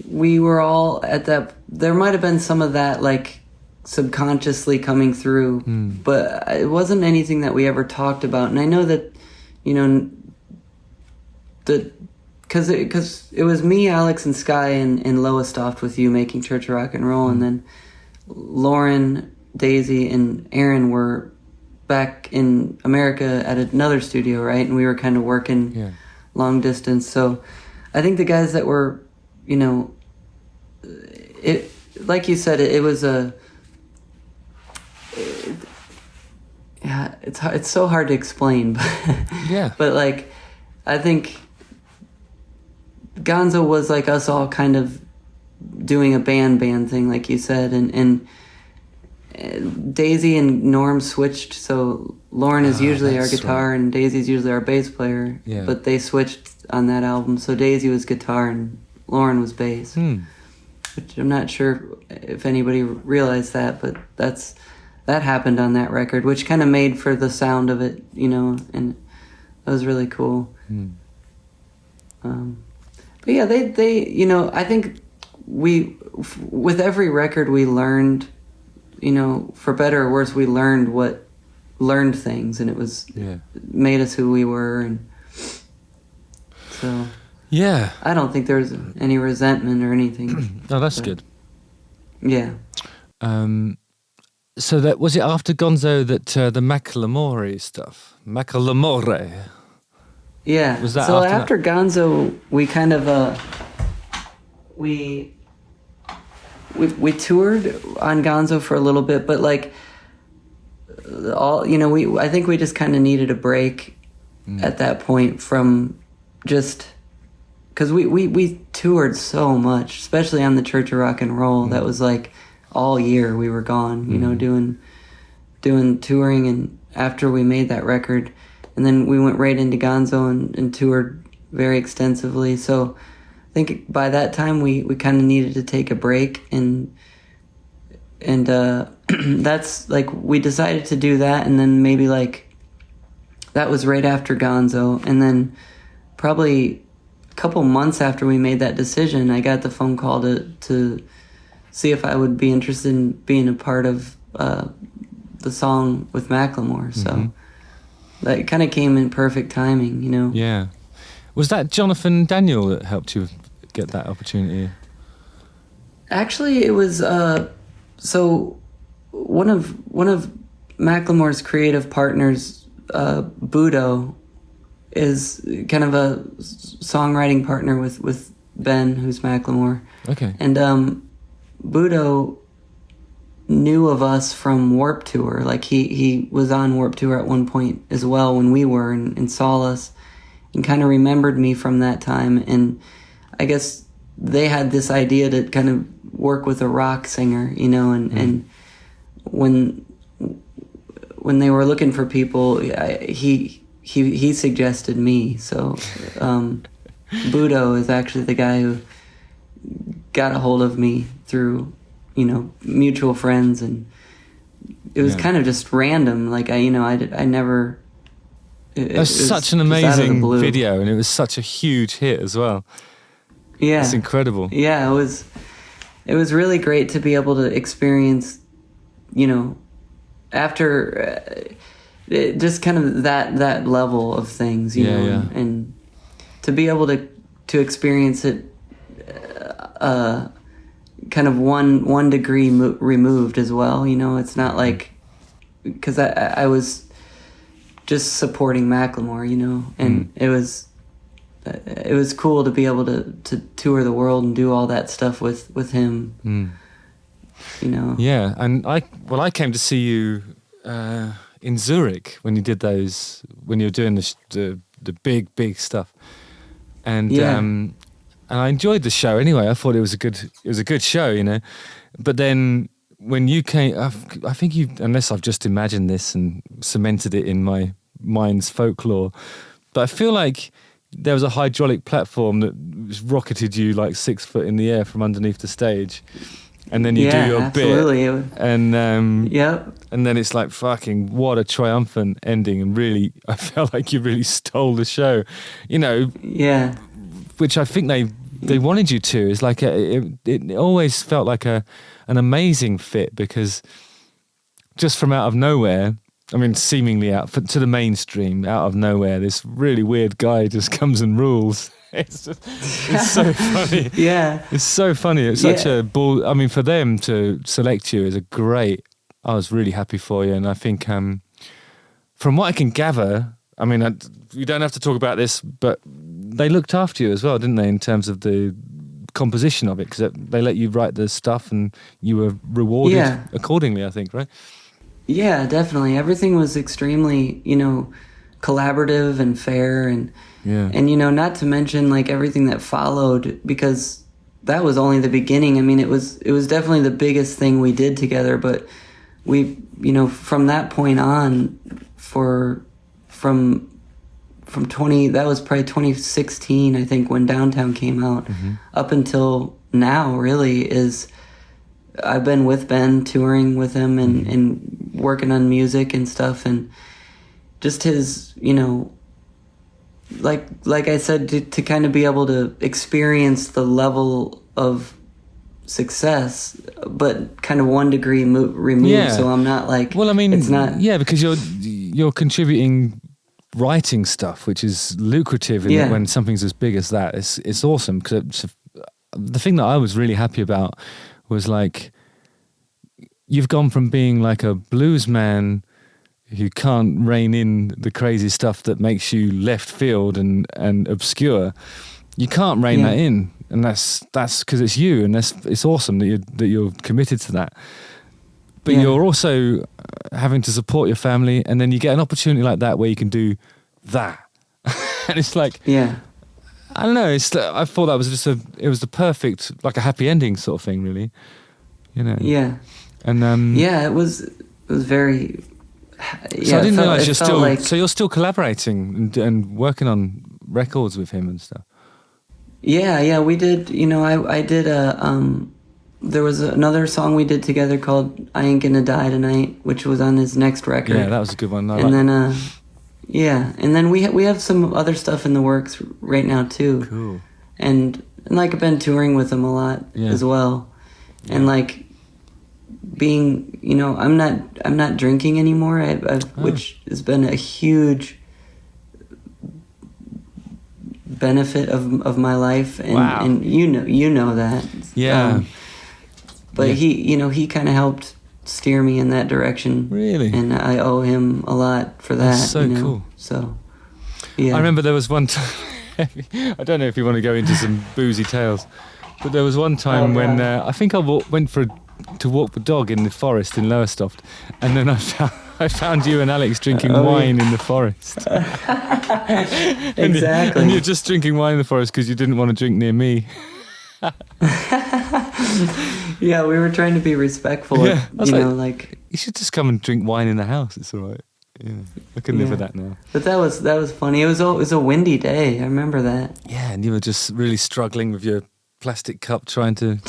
we were all at that. There might have been some of that, like, subconsciously coming through, but it wasn't anything that we ever talked about. And I know that, you know, because it was me, Alex, and Sky and Lowestoft with you making Church of Rock and Roll, and then Lauren, Daisy, and Aaron were back in America at another studio, right? And we were kind of working long distance. So I think the guys that were, you know, it, like you said, it was it's so hard to explain, but but like, I think Gonzo was like us all kind of doing a band thing, like you said, and Daisy and Norm switched, so Lauren is usually our guitar, right, and Daisy's usually our bass player, but they switched on that album, so Daisy was guitar and Lauren was bass, which I'm not sure if anybody realized that, but that happened on that record, which kind of made for the sound of it, you know, and that was really cool. But yeah, they you know, I think with every record we learned, you know, for better or worse, we learned things, and it was made us who we were, and so I don't think there was any resentment or anything. No, that's good. Yeah. So that was it after Gonzo that the Macklemore stuff. Macklemore. Yeah. Was that so after Gonzo, we kind of we toured on Gonzo for a little bit, but like you know, I think we just kind of needed a break at that point from just because we toured so much, especially on the Church of Rock and Roll. That was like all year we were gone, you know, doing touring, and after we made that record, and then we went right into Gonzo and toured very extensively. So I think by that time we kind of needed to take a break, and that's like, we decided to do that, and then maybe like that was right after Gonzo, and then probably a couple months after we made that decision, I got the phone call to see if I would be interested in being a part of the song with Macklemore. So that kind of came in perfect timing, you know. Yeah. Was that Jonathan Daniel that helped you get that opportunity? Actually, it was so one of Macklemore's creative partners, Budo, is kind of a songwriting partner with Ben, who's Macklemore. Okay. And Budo knew of us from Warped Tour. Like he was on Warped Tour at one point as well when we were, and saw us and kind of remembered me from that time. And I guess they had this idea to kind of work with a rock singer, you know, and when they were looking for people, he he suggested me. So Budo is actually the guy who got a hold of me through, mutual friends, and it was kind of just random. Like I never. It was such an amazing video, and it was such a huge hit as well. Yeah, it's incredible. Yeah, it was really great to be able to experience, after just kind of that level of things, you know, and to be able to experience it kind of one degree removed as well. It's not like, because I was just supporting Macklemore, and it was cool to be able to tour the world and do all that stuff with him. Yeah, and I came to see you in Zurich when you did those, when you were doing the big stuff, and I enjoyed the show anyway. I thought it was a good show, But then when you came, I think you, unless I've just imagined this and cemented it in my mind's folklore, but I feel like there was a hydraulic platform that rocketed you like 6 foot in the air from underneath the stage, and then you do your absolutely. bit, and and then it's like, fucking what a triumphant ending, and really I felt like you really stole the show, which I think they wanted you to. It's like it always felt like an amazing fit, because just from out of nowhere, I mean, seemingly to the mainstream, out of nowhere, this really weird guy just comes and rules. It's so funny. Yeah. It's so funny. It's such a ball. I mean, for them to select you is I was really happy for you. And I think, from what I can gather, I mean, you don't have to talk about this, but they looked after you as well, didn't they, in terms of the composition of it? Because they let you write the stuff and you were rewarded accordingly, I think, right? Yeah, definitely. Everything was extremely, collaborative and fair, and not to mention like everything that followed, because that was only the beginning. I mean, it was definitely the biggest thing we did together, but we, from that point on, from 20, that was probably 2016, I think, when Downtown came out, up until now, really, is I've been with Ben, touring with him and working on music and stuff, and just his, like I said, to kind of be able to experience the level of success, but kind of 1 degree removed. Yeah. So I'm not like, well, I mean, it's not, because you're contributing writing stuff, which is lucrative when something's as big as that. It's awesome, because the thing that I was really happy about was like, you've gone from being like a blues man who can't rein in the crazy stuff that makes you left field and obscure. You can't rein that in, and that's because it's you, and it's awesome that you're committed to that. But you're also having to support your family, and then you get an opportunity like that where you can do that, and it's like, I don't know. I thought that was it was the perfect, like a happy ending sort of thing, really. Yeah. And it was very. So I didn't realize you're still collaborating and working on records with him and stuff. Yeah, we did. I did there was another song we did together called "I Ain't Gonna Die Tonight," which was on his next record. Yeah, that was a good one. And then we have some other stuff in the works right now too. Cool. And like I've been touring with him a lot as well, and like being, I'm not drinking anymore. Which has been a huge benefit of my life, and you know that. Yeah. But he kind of helped steer me in that direction. Really? And I owe him a lot for that. That's so cool. So, yeah. I remember there was one time, I don't know if you want to go into some boozy tales, but there was one time when I think I went to walk the dog in the forest in Lowestoft, and then I found you and Alex drinking wine in the forest. Exactly. And you're just drinking wine in the forest because you didn't want to drink near me. Yeah, we were trying to be respectful. Yeah, you should just come and drink wine in the house. It's all right. Yeah, I can live with that now. But that was funny. It was a windy day. I remember that. Yeah, and you were just really struggling with your plastic cup, trying to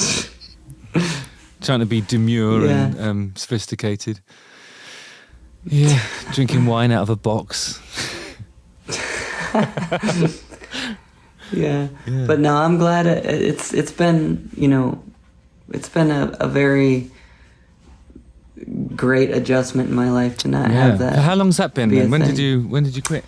be demure and sophisticated. Yeah, drinking wine out of a box. Yeah, but no, I'm glad it's been, it's been a very great adjustment in my life to not have that. How long's that been then? When thing. did you quit?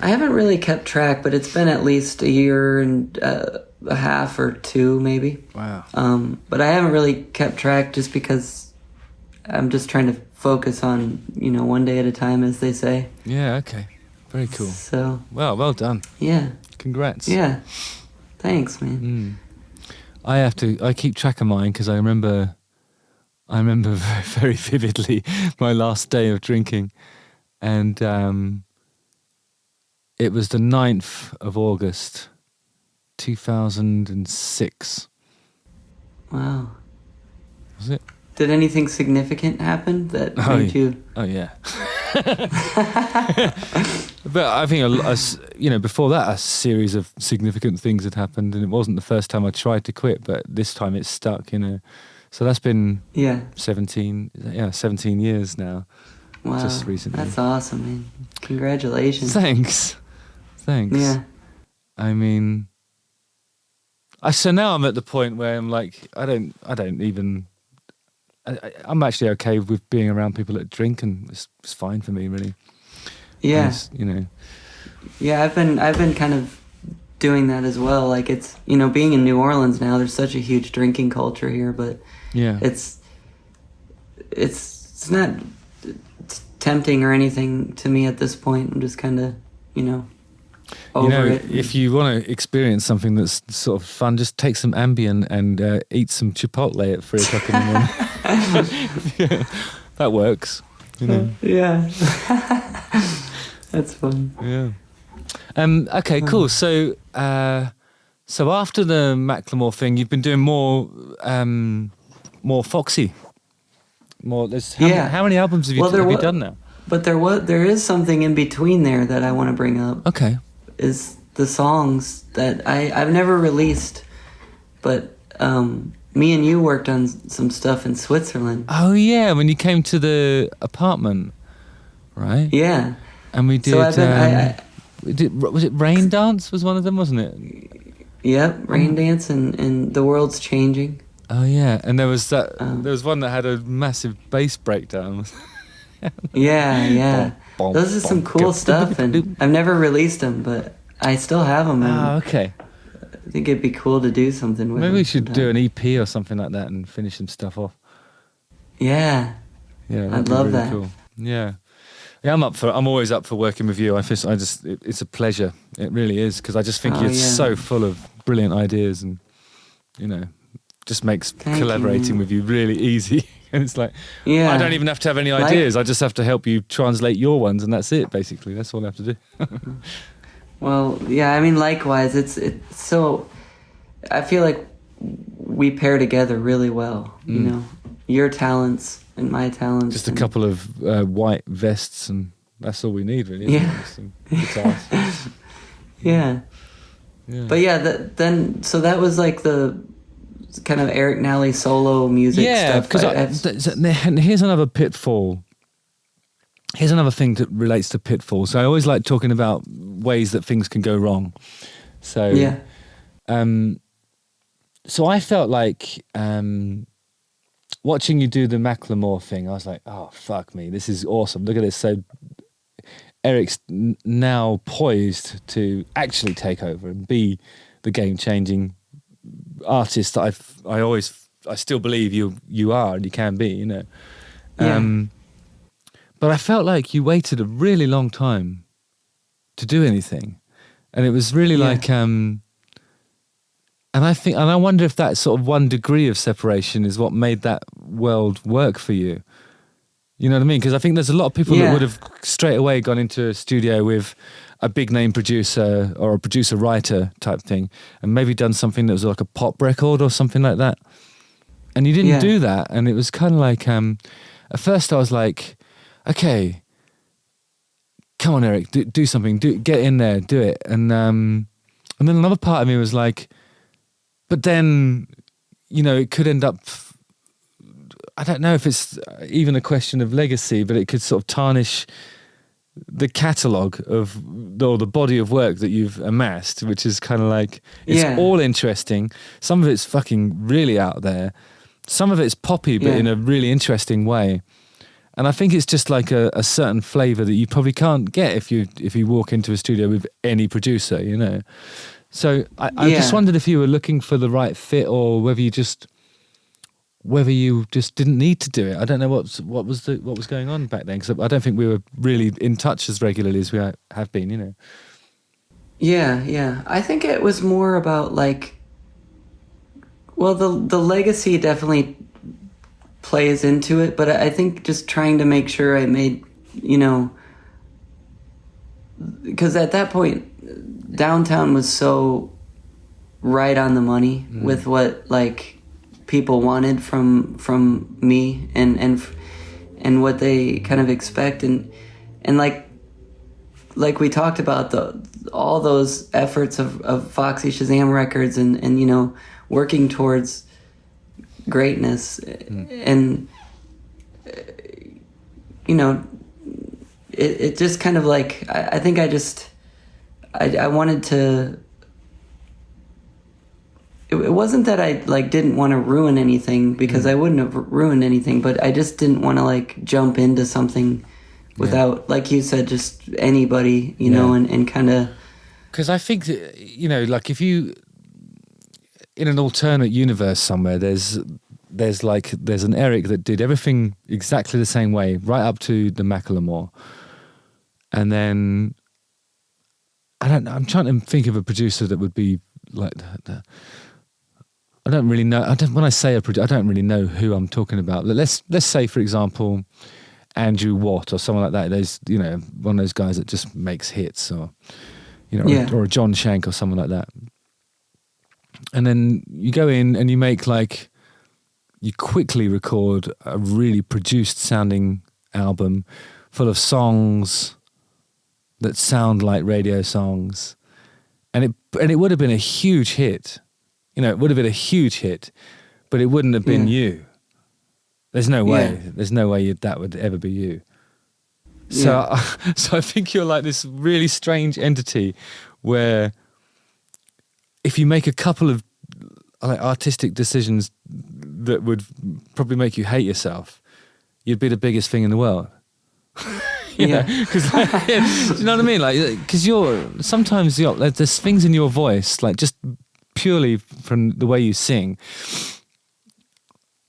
I haven't really kept track, but it's been at least a year and a half or two, maybe. Wow. But I haven't really kept track just because I'm just trying to focus on, one day at a time, as they say. Yeah, okay. Very cool. So. Well done. Yeah. Congrats. Yeah. Thanks, man. I keep track of mine because I remember very, very vividly my last day of drinking, and it was the 9th of August, 2006. Wow. Was it? Did anything significant happen that made you... Oh, yeah. But I think, before that, a series of significant things had happened, and it wasn't the first time I tried to quit, but this time it stuck, So that's been 17 years now. Wow. Just recently. That's awesome, man. Congratulations. Thanks. Yeah. I mean, so now I'm at the point where I'm like, I'm actually okay with being around people that drink, and it's fine for me, really. Yeah. Yeah, I've been kind of doing that as well. Like, it's, being in New Orleans now, there's such a huge drinking culture here, but it's not tempting or anything to me at this point. I'm just kind of, over it. If you want to experience something that's sort of fun, just take some Ambien and eat some Chipotle at 3 o'clock in the morning. Yeah, that works. Yeah. That's fun. Yeah. Okay, cool. So after the Macklemore thing, you've been doing more Foxy. How many albums have you done now? But there is something in between there that I want to bring up. Okay. Is the songs that I've never released, but me and you worked on some stuff in Switzerland. Oh yeah, when you came to the apartment, right? Yeah. And we did. So was it Rain Dance? Was one of them, wasn't it? Yep, Rain Dance and The World's Changing. Oh yeah, and there was that. There was one that had a massive bass breakdown. Yeah. Those are some cool stuff, and I've never released them, but I still have them. Oh, okay. I think it'd be cool to do something with them. Maybe we should do an EP or something like that and finish some stuff off. Yeah. Yeah, I'd love that. Cool. Yeah. Yeah, I'm always up for working with you. It's a pleasure. It really is, because I just think you're so full of brilliant ideas, and just makes collaborating with you really easy. And it's like, I don't even have to have any ideas. I just have to help you translate your ones, and that's it, basically. That's all I have to do. Well, yeah, I mean, likewise. It's so... I feel like we pair together really well, Your talents and my talents. Just a couple of white vests, and that's all we need, really. Yeah. Some guitars. Yeah. But so that was like the... kind of Eric Nally solo music stuff. Yeah, because here's another pitfall. Here's another thing that relates to pitfalls. So I always like talking about ways that things can go wrong. So so I felt like watching you do the Macklemore thing, I was like, oh, fuck me, this is awesome. Look at this. So Eric's now poised to actually take over and be the game-changing artist that I still believe you are and you can be, but I felt like you waited a really long time to do anything, and it was really like and I wonder if that sort of 1 degree of separation is what made that world work for you. You know what I mean? Because I think there's a lot of people that would have straight away gone into a studio with a big name producer or a producer writer type thing, and maybe done something that was like a pop record or something like that. And you didn't do that. And it was kind of like, at first I was like, okay, come on, Eric, do something, get in there, do it. And then another part of me was like, but then, you know, it could end up, I don't know if it's even a question of legacy, but it could sort of tarnish the catalogue of or the body of work that you've amassed, which is kind of like, it's all interesting. Some of it's fucking really out there. Some of it's poppy, but in a really interesting way. And I think it's just like a certain flavour that you probably can't get if you walk into a studio with any producer, you know. So I just wondered if you were looking for the right fit, or whether you just didn't need to do it. I don't know what was going on back then, because I don't think we were really in touch as regularly as we have been, you know. Yeah. I think it was more about like, well, the legacy definitely plays into it, but I think just trying to make sure I made, you know, because at that point, Downtown was so right on the money with what like people wanted from me and what they kind of expect, and like we talked about all those efforts of Foxy Shazam Records and you know, working towards greatness, and you know, it just kind of like, I think I wanted to, it wasn't that I like didn't want to ruin anything, because I wouldn't have ruined anything, but I just didn't want to like jump into something without, like you said, just anybody, you know, and kind of, because I think, you know, like if you, in an alternate universe somewhere, there's an Eric that did everything exactly the same way, right up to the Macklemore. And then, I don't know, I'm trying to think of a producer that would be like that. I don't really know. When I say a producer, I don't really know who I'm talking about. Let's say, for example, Andrew Watt or someone like that. There's, you know, one of those guys that just makes hits, or, you know, or a John Shank or someone like that. And then you go in and you make like, you quickly record a really produced sounding album full of songs that sound like radio songs. And it would have been a huge hit. You know, it would have been a huge hit, but it wouldn't have been you. There's no way. There's no way that would ever be you. So, so I think you're like this really strange entity where if you make a couple of like artistic decisions that would probably make you hate yourself, you'd be the biggest thing in the world. You know, because do you know what I mean? Like, because sometimes there's things in your voice, like just purely from the way you sing,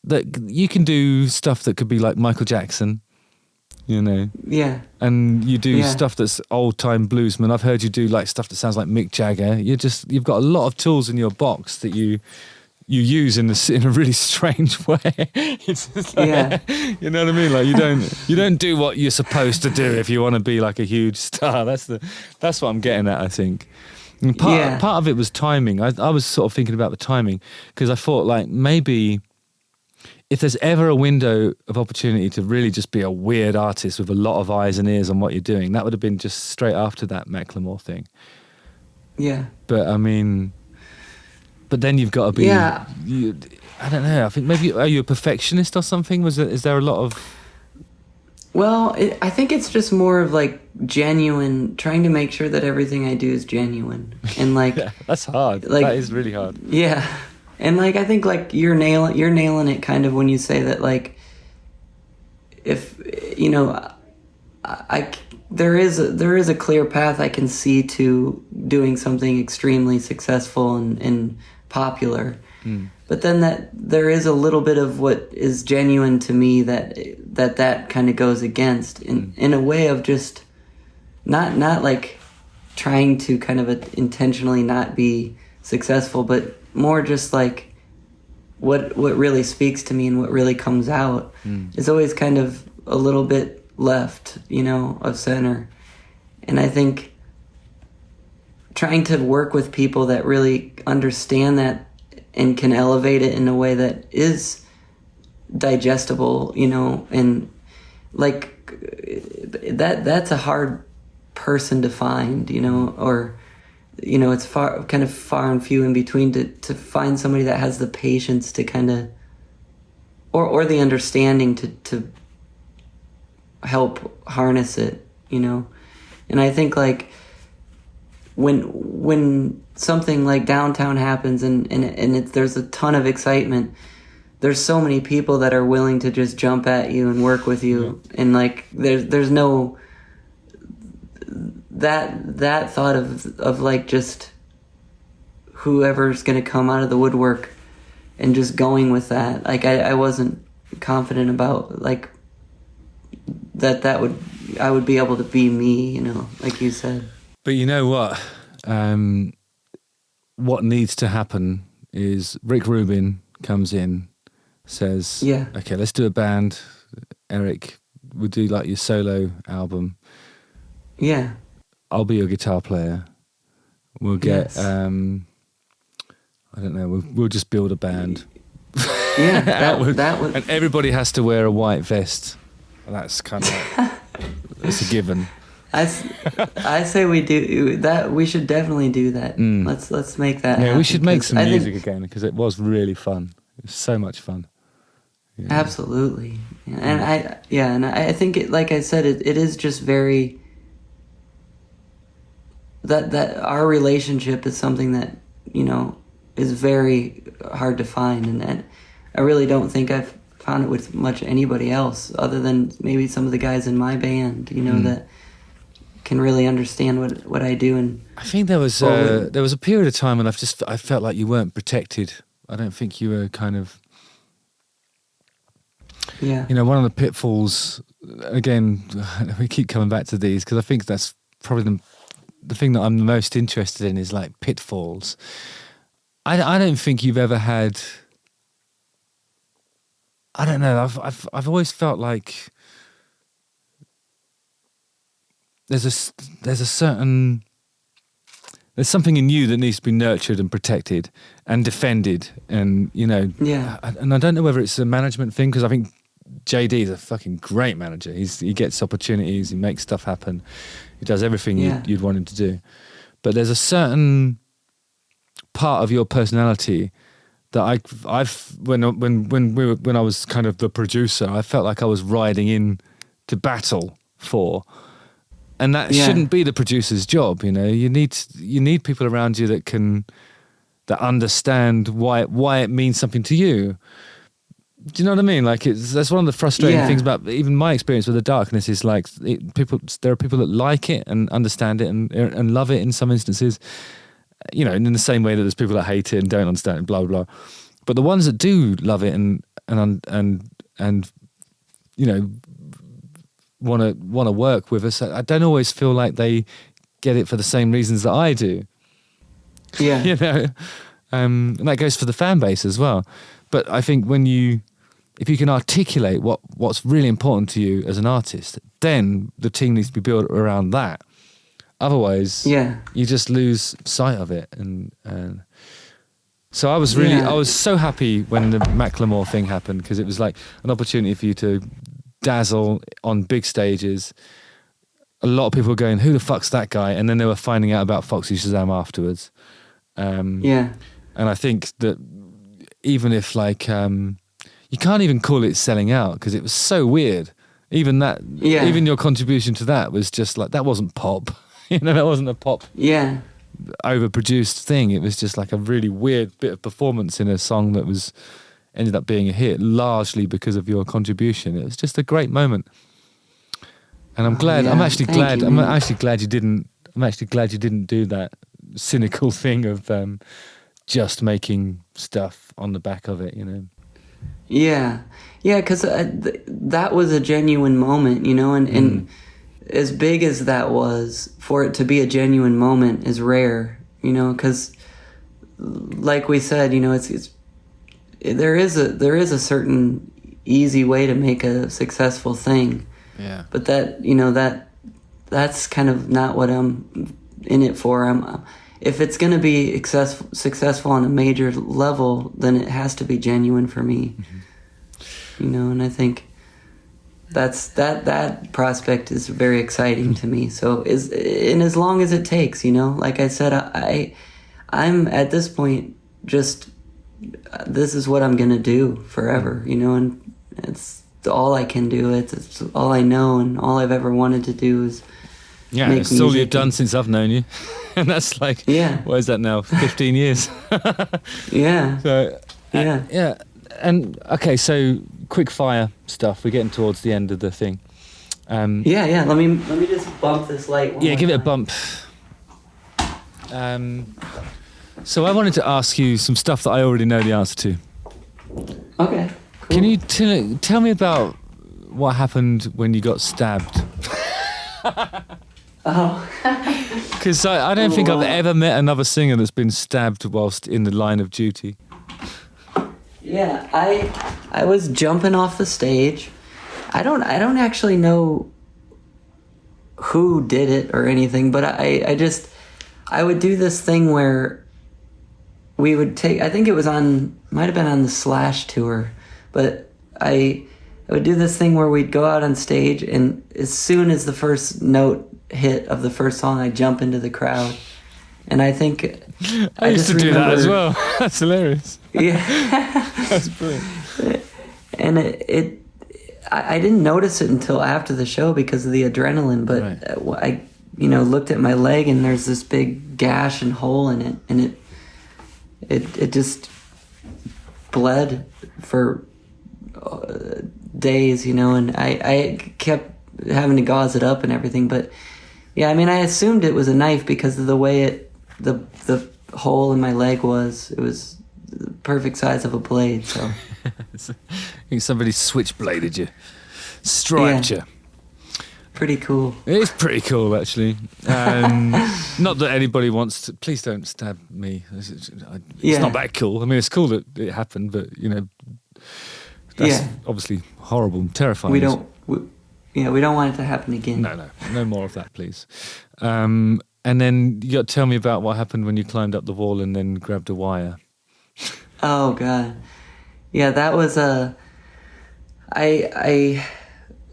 that you can do stuff that could be like Michael Jackson, you know. Yeah. And you do stuff that's old time bluesman. I've heard you do like stuff that sounds like Mick Jagger. You've got a lot of tools in your box that you use in a really strange way. It's just like, you know what I mean? Like you don't do what you're supposed to do if you want to be like a huge star. That's what I'm getting at, I think. And part of it was timing. I was sort of thinking about the timing, because I thought like maybe if there's ever a window of opportunity to really just be a weird artist with a lot of eyes and ears on what you're doing, that would have been just straight after that Macklemore thing. Yeah. But I mean, but then you've got to be, I don't know, I think maybe, are you a perfectionist or something? Is there a lot of... Well, I think it's just more of like genuine, trying to make sure that everything I do is genuine. And like... that's hard. Like, that is really hard. Yeah. And like, I think like you're nailing it kind of when you say that, like, if, you know, there is a clear path I can see to doing something extremely successful and popular. But then that there is a little bit of what is genuine to me that kind of goes against in a way of just not like trying to kind of intentionally not be successful, but more just like what really speaks to me and what really comes out is always kind of a little bit left, you know, of center. And I think trying to work with people that really understand that and can elevate it in a way that is digestible, you know, and like that's a hard person to find, or it's far and few in between to find somebody that has the patience to kind of, or the understanding to help harness it, And I think like when something like Downtown happens and there's a ton of excitement, there's so many people that are willing to just jump at you and work with you, and like there's no that thought of like just whoever's gonna come out of the woodwork and just going with that. Like I wasn't confident about like I would be able to be me, like you said. But you know what? What needs to happen is Rick Rubin comes in, says, okay, let's do a band. Eric, we'll do like your solo album. Yeah. I'll be your guitar player. We'll get, I don't know, we'll just build a band. Yeah, that would... And everybody has to wear a white vest. That's kind of like, it's a given. I say we do that. We should definitely do that. Let's make that happen. We should make some music again, because it was really fun. It was so much fun. Yeah. Absolutely. And I think it, like I said, it is just very that our relationship is something that is very hard to find, and I really don't think I've found it with much anybody else other than maybe some of the guys in my band, that can really understand what I do. And I think there was a period of time when I felt like you weren't protected. I don't think you were kind of, one of the pitfalls. Again, we keep coming back to these because I think that's probably the thing that I'm the most interested in is like pitfalls. I don't think you've ever had. I don't know. I've always felt like there's something in you that needs to be nurtured and protected and defended, and and I don't know whether it's a management thing, because I think JD is a fucking great manager. He gets opportunities, he makes stuff happen, he does everything you'd want him to do, but there's a certain part of your personality that when I was kind of the producer, I felt like I was riding in to battle for. And that shouldn't be the producer's job, You need people around you that understand why it means something to you. Do you know what I mean? Like that's one of the frustrating things about even my experience with The Darkness is like there are people that like it and understand it and love it in some instances, in the same way that there's people that hate it and don't understand it, blah blah blah. But the ones that do love it and want to work with us, I don't always feel like they get it for the same reasons that I do. Yeah. And that goes for the fan base as well. But I think if you can articulate what's really important to you as an artist, then the team needs to be built around that. Otherwise, you just lose sight of it. And so I was I was so happy when the Macklemore thing happened, because it was like an opportunity for you to dazzle on big stages. A lot of people were going, who the fuck's that guy? And then they were finding out about Foxy Shazam afterwards. And I think that even if you can't even call it selling out, because it was so weird. Even that, even your contribution to that was just like, that wasn't pop. That wasn't a pop overproduced thing. It was just like a really weird bit of performance in a song that ended up being a hit, largely because of your contribution. It was just a great moment, and I'm glad. I'm actually glad. I'm actually glad you didn't. I'm actually glad you didn't do that cynical thing of just making stuff on the back of it. Yeah, because that was a genuine moment, and as big as that was, for it to be a genuine moment is rare, because like we said, there is a certain easy way to make a successful thing. Yeah. But that's kind of not what I'm in it for. If it's going to be successful on a major level, then it has to be genuine for me. Mm-hmm. And I think that prospect is very exciting to me. So as long as it takes, like I said, I'm at this point just this is what I'm gonna do forever, and it's all I can do. It's all I know, and all I've ever wanted to do is make it's all music. you've done since I've known you, and that's like what is that now? 15 years. Yeah. So yeah. And okay, so quick fire stuff. We're getting towards the end of the thing. Yeah. Let me just bump this light. One more Give it a time. bump. So I wanted to ask you some stuff that I already know the answer to. Okay. Cool. Can you tell me about what happened when you got stabbed? Oh. Because I don't think I've ever met another singer that's been stabbed whilst in the line of duty. Yeah, I was jumping off the stage. I don't actually know who did it or anything, but I would do this thing where we would take, I think it might have been on the Slash tour, but I would do this thing where we'd go out on stage, and as soon as the first note hit of the first song, I'd jump into the crowd. And I think I used to do that as well. That's hilarious. Yeah. That's brilliant. And I didn't notice it until after the show because of the adrenaline, but I looked at my leg, and there's this big gash and hole in it, and it just bled for days, and I kept having to gauze it up and everything. But yeah, I mean, I assumed it was a knife because of the way the hole in my leg was. It was the perfect size of a blade. So I think somebody switchbladed you, striped you. Pretty cool. It is pretty cool, actually. Not that anybody wants to. Please don't stab me. It's not that cool. I mean, it's cool that it happened, but that's obviously horrible and terrifying. We don't want it to happen again. No more of that, please. And then you got to tell me about what happened when you climbed up the wall and then grabbed a wire. Oh God, yeah, that was I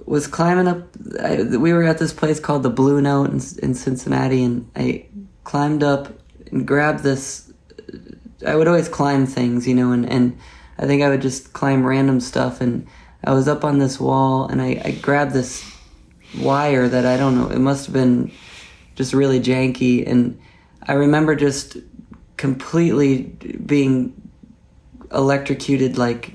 was climbing up. We were at this place called the Blue Note in Cincinnati, and I climbed up and grabbed this. I would always climb things, and I think I would just climb random stuff, and I was up on this wall, and I grabbed this wire that I don't know, it must have been just really janky, and I remember just completely being electrocuted, like,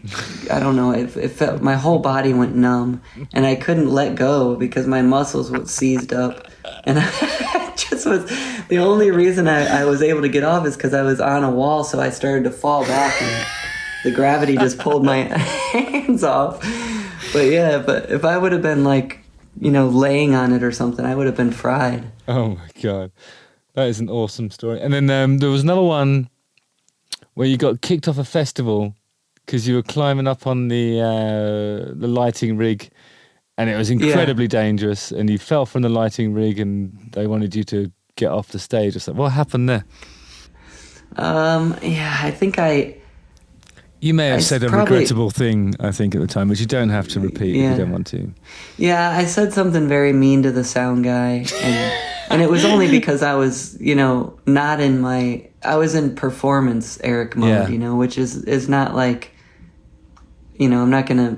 I don't know, it felt, my whole body went numb, and I couldn't let go because my muscles were seized up, and I just was, the only reason I was able to get off is because I was on a wall, so I started to fall back, and the gravity just pulled my hands off. But if I would have been laying on it or something, I would have been fried. Oh my God. That is an awesome story. And then there was another one where you got kicked off a festival because you were climbing up on the lighting rig, and it was incredibly dangerous, and you fell from the lighting rig, and they wanted you to get off the stage or something. What happened there? I think You may have said a regrettable thing, I think, at the time, which you don't have to repeat if you don't want to. Yeah, I said something very mean to the sound guy, and it was only because I was, not in I was in performance Eric mode, which is not like, I'm not gonna.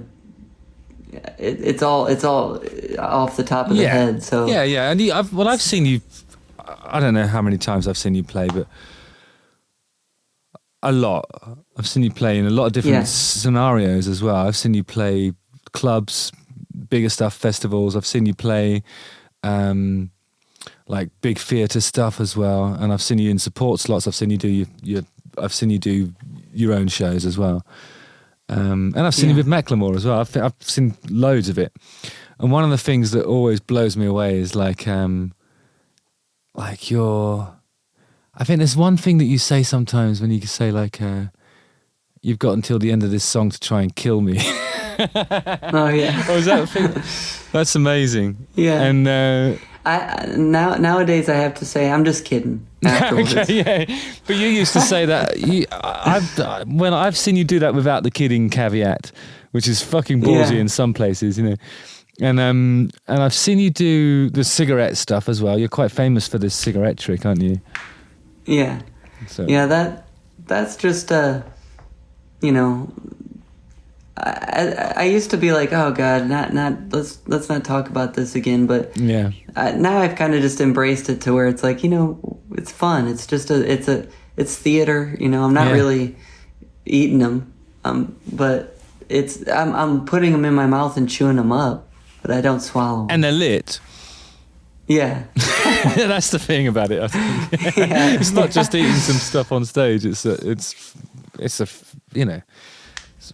It's all off the top of the head. So yeah, and I've seen you. I don't know how many times I've seen you play, but a lot. I've seen you play in a lot of different scenarios as well. I've seen you play clubs, bigger stuff, festivals. I've seen you play like big theatre stuff as well, and I've seen you in support slots. I've seen you do I've seen you do your own shows as well, and I've seen you with Macklemore as well. I've seen loads of it, and one of the things that always blows me away is like your. I think there's one thing that you say sometimes when you say you've got until the end of this song to try and kill me. Oh yeah. Oh, is that a thing? That's amazing. Yeah. And nowadays I have to say I'm just kidding. Afterwards. Okay, yeah. But you used to say that. When I've seen you do that without the kidding caveat, which is fucking ballsy in some places, And I've seen you do the cigarette stuff as well. You're quite famous for this cigarette trick, aren't you? Yeah. So. Yeah, that's just you know, I used to be like, oh God, let's not talk about this again. But yeah, now I've kind of just embraced it to where it's like, you know, it's fun. It's just it's theater. You know, I'm not really eating them, but I'm putting them in my mouth and chewing them up, but I don't swallow them. And they're lit. Yeah. That's the thing about it, I think. Yeah. It's not just eating some stuff on stage. It's a you know,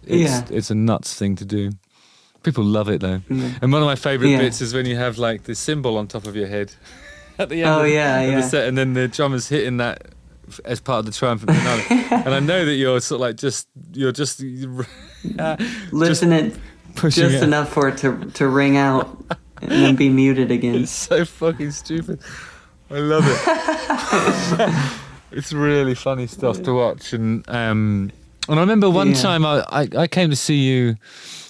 it's a nuts thing to do. People love it though. Yeah. And one of my favourite bits is when you have like the cymbal on top of your head at the end of the set, and then the drummer's hitting that as part of the triumphant finale. And I know that you're sort of like you're just lifting it just enough for it to ring out and then be muted again. It's so fucking stupid. I love it. It's really funny stuff to watch. And I remember one time I came to see you,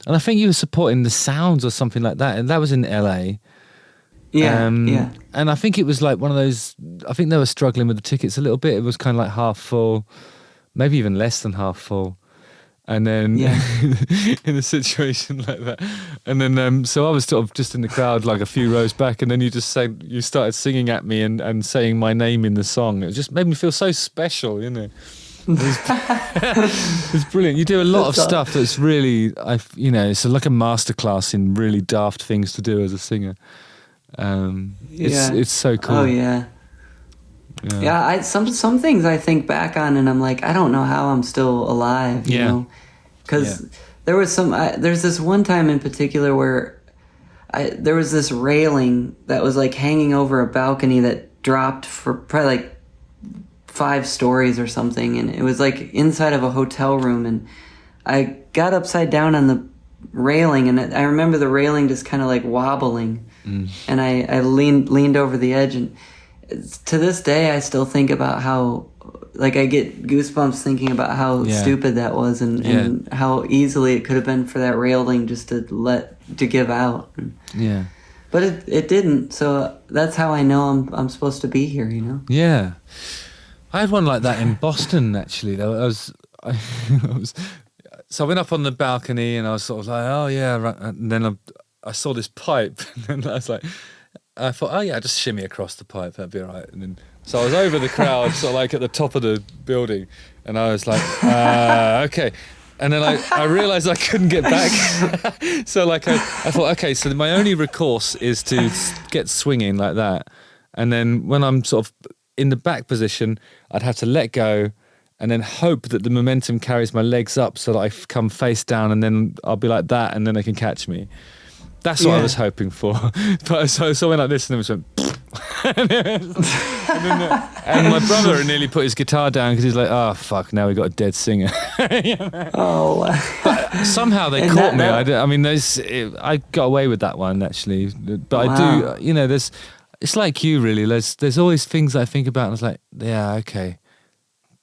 and I think you were supporting the Sounds or something like that, and that was in LA. Yeah, And I think it was like one of those, I think they were struggling with the tickets a little bit. It was kind of like half full, maybe even less than half full. And then in a situation like that. And then, so I was sort of just in the crowd, like a few rows back. And then you started singing at me and saying my name in the song. It just made me feel so special, you know. It's brilliant. You do a lot of stuff that's really, it's like a masterclass in really daft things to do as a singer. It's so cool. Oh yeah. Yeah, some things I think back on and I'm like, I don't know how I'm still alive, you know? Because there was there's this one time in particular where there was this railing that was like hanging over a balcony that dropped for probably like 5 stories or something, and it was like inside of a hotel room, and I got upside down on the railing, and I remember the railing just kind of like wobbling, and I leaned over the edge, and to this day I still think about how, like, I get goosebumps thinking about how stupid that was, and how easily it could have been for that railing just to give out. Yeah. But it didn't, so that's how I know I'm supposed to be here, you know? Yeah. I had one like that in Boston, actually. So I went up on the balcony and I was sort of like, oh yeah, and then I saw this pipe, and I was like, I thought, oh yeah, I'll just shimmy across the pipe, that'd be all right. And then, so I was over the crowd, sort of like at the top of the building, and I was like, okay. And then I realised I couldn't get back. So like I thought, okay, so my only recourse is to get swinging like that. And then when I'm sort of in the back position, I'd have to let go and then hope that the momentum carries my legs up so that I come face down, and then I'll be like that, and then they can catch me. That's what I was hoping for. But so I went like this, and then it went, and my brother nearly put his guitar down because he's like, oh fuck, now we got a dead singer. Oh. But somehow they caught me. I got away with that one actually. But I do, it's like you really. There's always things I think about, and it's like, yeah, okay.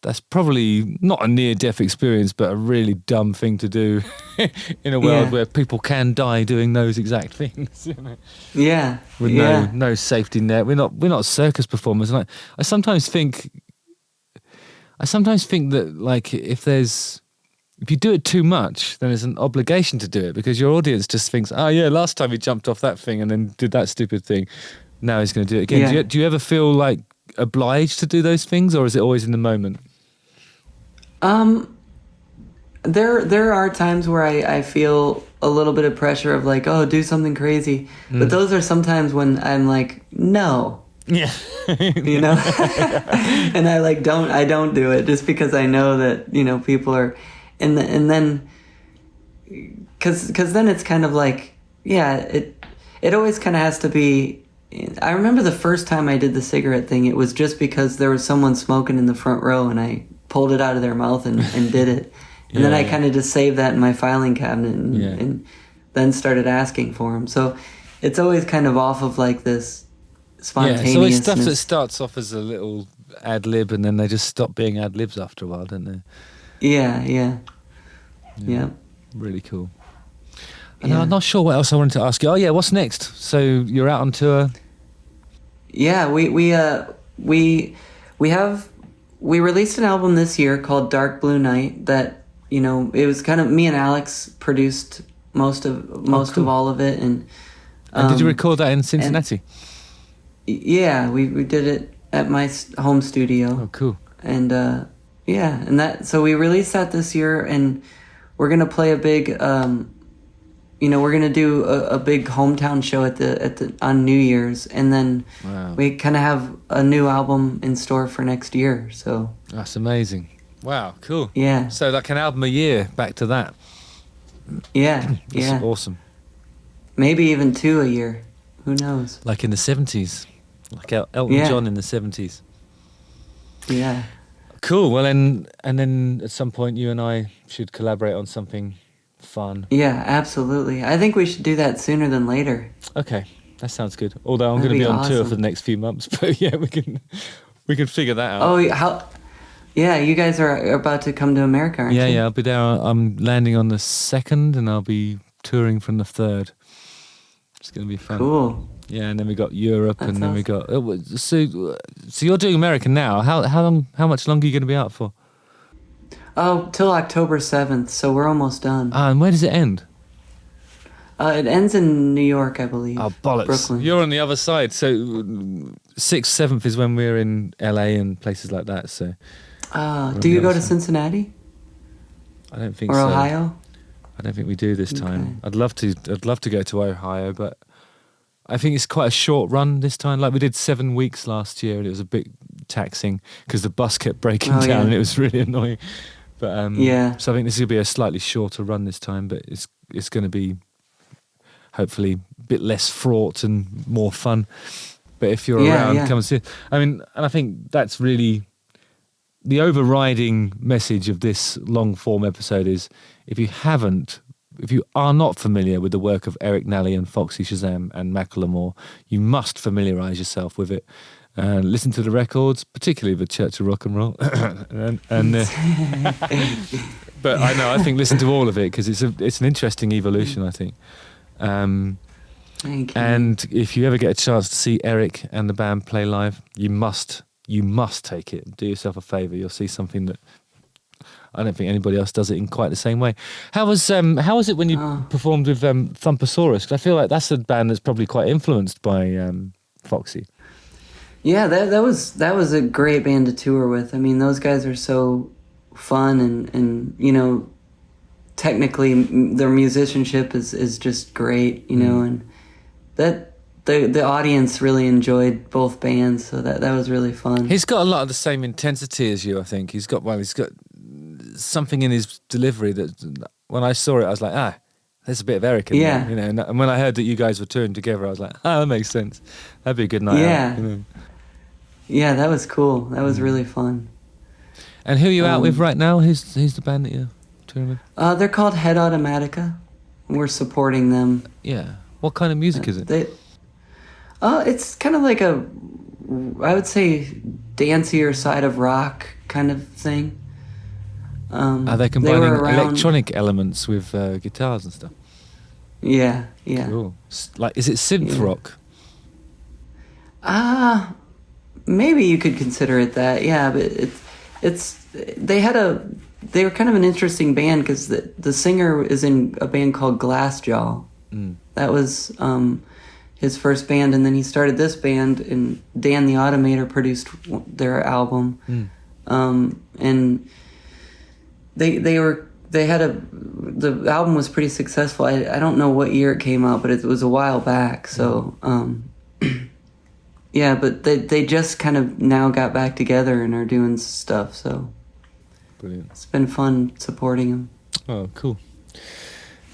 That's probably not a near-death experience, but a really dumb thing to do in a world where people can die doing those exact things. You know? Yeah. With no safety net. We're not circus performers. And I sometimes think that, like, if you do it too much, then there's an obligation to do it, because your audience just thinks, oh yeah, last time he jumped off that thing and then did that stupid thing, now he's going to do it again. Yeah. Do you ever feel like obliged to do those things, or is it always in the moment? There are times where I feel a little bit of pressure of like, oh, do something crazy. But those are sometimes when I'm like, no. Yeah. You know? And I don't do it just because I know that, people are, and then, cause then it's kind of like, it always kind of has to be. I remember the first time I did the cigarette thing, it was just because there was someone smoking in the front row, and I pulled it out of their mouth and did it. And then I kind of just saved that in my filing cabinet and then started asking for them. So it's always kind of off of like this spontaneousness. Yeah, so it's stuff that starts off as a little ad lib, and then they just stop being ad libs after a while, don't they? Yeah. Really cool. And I'm not sure what else I wanted to ask you. Oh yeah, what's next? So you're out on tour. Yeah, we released an album this year called Dark Blue Night that, you know, it was kind of me and Alex produced most of all of it. And did you record that in Cincinnati? Yeah, we did it at my home studio. Oh, cool. And so we released that this year, and we're gonna play a big, we're gonna do a big hometown show on New Year's, and then we kind of have a new album in store for next year. So that's amazing. Wow, cool. Yeah. So like an album a year, back to that. Yeah, That's awesome. Maybe even 2 a year. Who knows? Like in the 70s. Like Elton John in the 70s. Yeah. Cool. Well, and then at some point you and I should collaborate on something fun. Yeah, absolutely. I think we should do that sooner than later. Okay, that sounds good. Although I'm going to be on tour for the next few months, but yeah, we can figure that out. Oh, how? Yeah, you guys are about to come to America, aren't you? Yeah, I'll be there. I'm landing on the 2nd, and I'll be touring from the 3rd. It's going to be fun. Cool. Yeah, and then we got Europe, That's and then awesome. we got. So you're doing America now. How much longer are you going to be out for? Oh, till October 7th, so we're almost done. And where does it end? It ends in New York, I believe. Oh, bollocks. Brooklyn. You're on the other side. So 6th, 7th is when we're in LA and places like that. So. Do you go to Cincinnati? I don't think or so. Or Ohio? I don't think we do this time. I'd love to go to Ohio, but I think it's quite a short run this time. Like we did 7 weeks last year, and it was a bit taxing because the bus kept breaking down, and it was really annoying. But so I think this will be a slightly shorter run this time, but it's going to be hopefully a bit less fraught and more fun. But if you're around, come and see it. I mean, and I think that's really the overriding message of this long form episode is if you are not familiar with the work of Eric Nally and Foxy Shazam and Macklemore, you must familiarise yourself with it. Listen to the records, particularly the Church of Rock and Roll. But I think listen to all of it because it's an interesting evolution, I think. Thank you. And if you ever get a chance to see Eric and the band play live, you must take it. Do yourself a favour. You'll see something that I don't think anybody else does it in quite the same way. How was it when you performed with Thumpersaurus? Because I feel like that's a band that's probably quite influenced by Foxy. Yeah, that was a great band to tour with. I mean, those guys are so fun and you know, technically their musicianship is just great, you know, and that the audience really enjoyed both bands, so that was really fun. He's got a lot of the same intensity as you, I think. He's got something in his delivery that when I saw it, I was like, there's a bit of Eric in there, you know. And when I heard that you guys were touring together, I was like, that makes sense. That'd be a good night out. You know? Yeah, that was cool. That was really fun. And who are you out with right now? Who's the band that you're touring with? They're called Head Automatica. We're supporting them. Yeah. What kind of music is it? It's kind of like I would say, dancier side of rock kind of thing. Are they combining electronic elements with guitars and stuff? Yeah. Cool. Like, is it synth rock? Maybe you could consider it that. Yeah, but they were kind of an interesting band because the singer is in a band called Glassjaw. That was his first band, and then he started this band, and Dan the Automator produced their album. And the album was pretty successful. I don't know what year it came out, but it was a while back. So yeah, but they just kind of now got back together and are doing stuff. So brilliant. It's been fun supporting them. Oh, cool.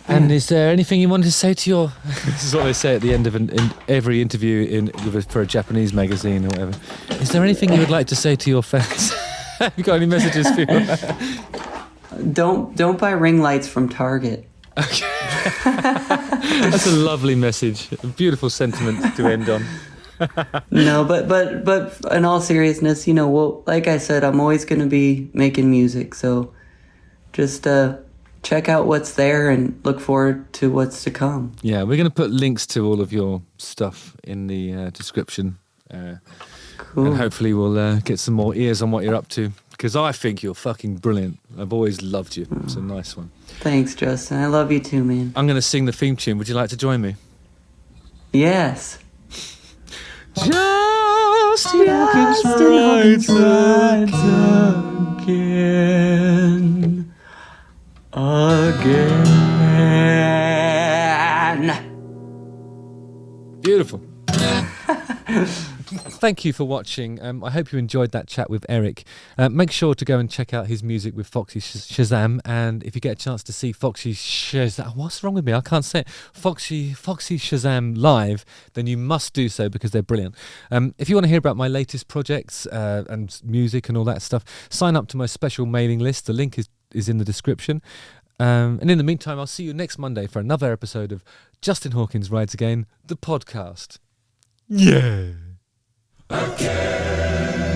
And is there anything you wanted to say to your... This is what they say at the end of every interview for a Japanese magazine or whatever. Is there anything you would like to say to your fans? Have you got any messages for you? Don't buy ring lights from Target. Okay. That's a lovely message. A beautiful sentiment to end on. No, but in all seriousness, you know, well, like I said, I'm always going to be making music. So just check out what's there and look forward to what's to come. Yeah, we're going to put links to all of your stuff in the description. Cool. And hopefully we'll get some more ears on what you're up to, because I think you're fucking brilliant. I've always loved you. It's a nice one. Thanks, Justin. I love you too, man. I'm going to sing the theme tune. Would you like to join me? Yes. Justin Hawkins rides again. Beautiful. Thank you for watching. I hope you enjoyed that chat with Eric. Make sure to go and check out his music with Foxy Shazam, and if you get a chance to see Foxy Shazam, what's wrong with me? I can't say it. Foxy Shazam live, then you must do so because they're brilliant. If you want to hear about my latest projects and music and all that stuff, sign up to my special mailing list. The link is in the description. And in the meantime, I'll see you next Monday for another episode of Justin Hawkins Rides Again, the podcast. Yeah. Again.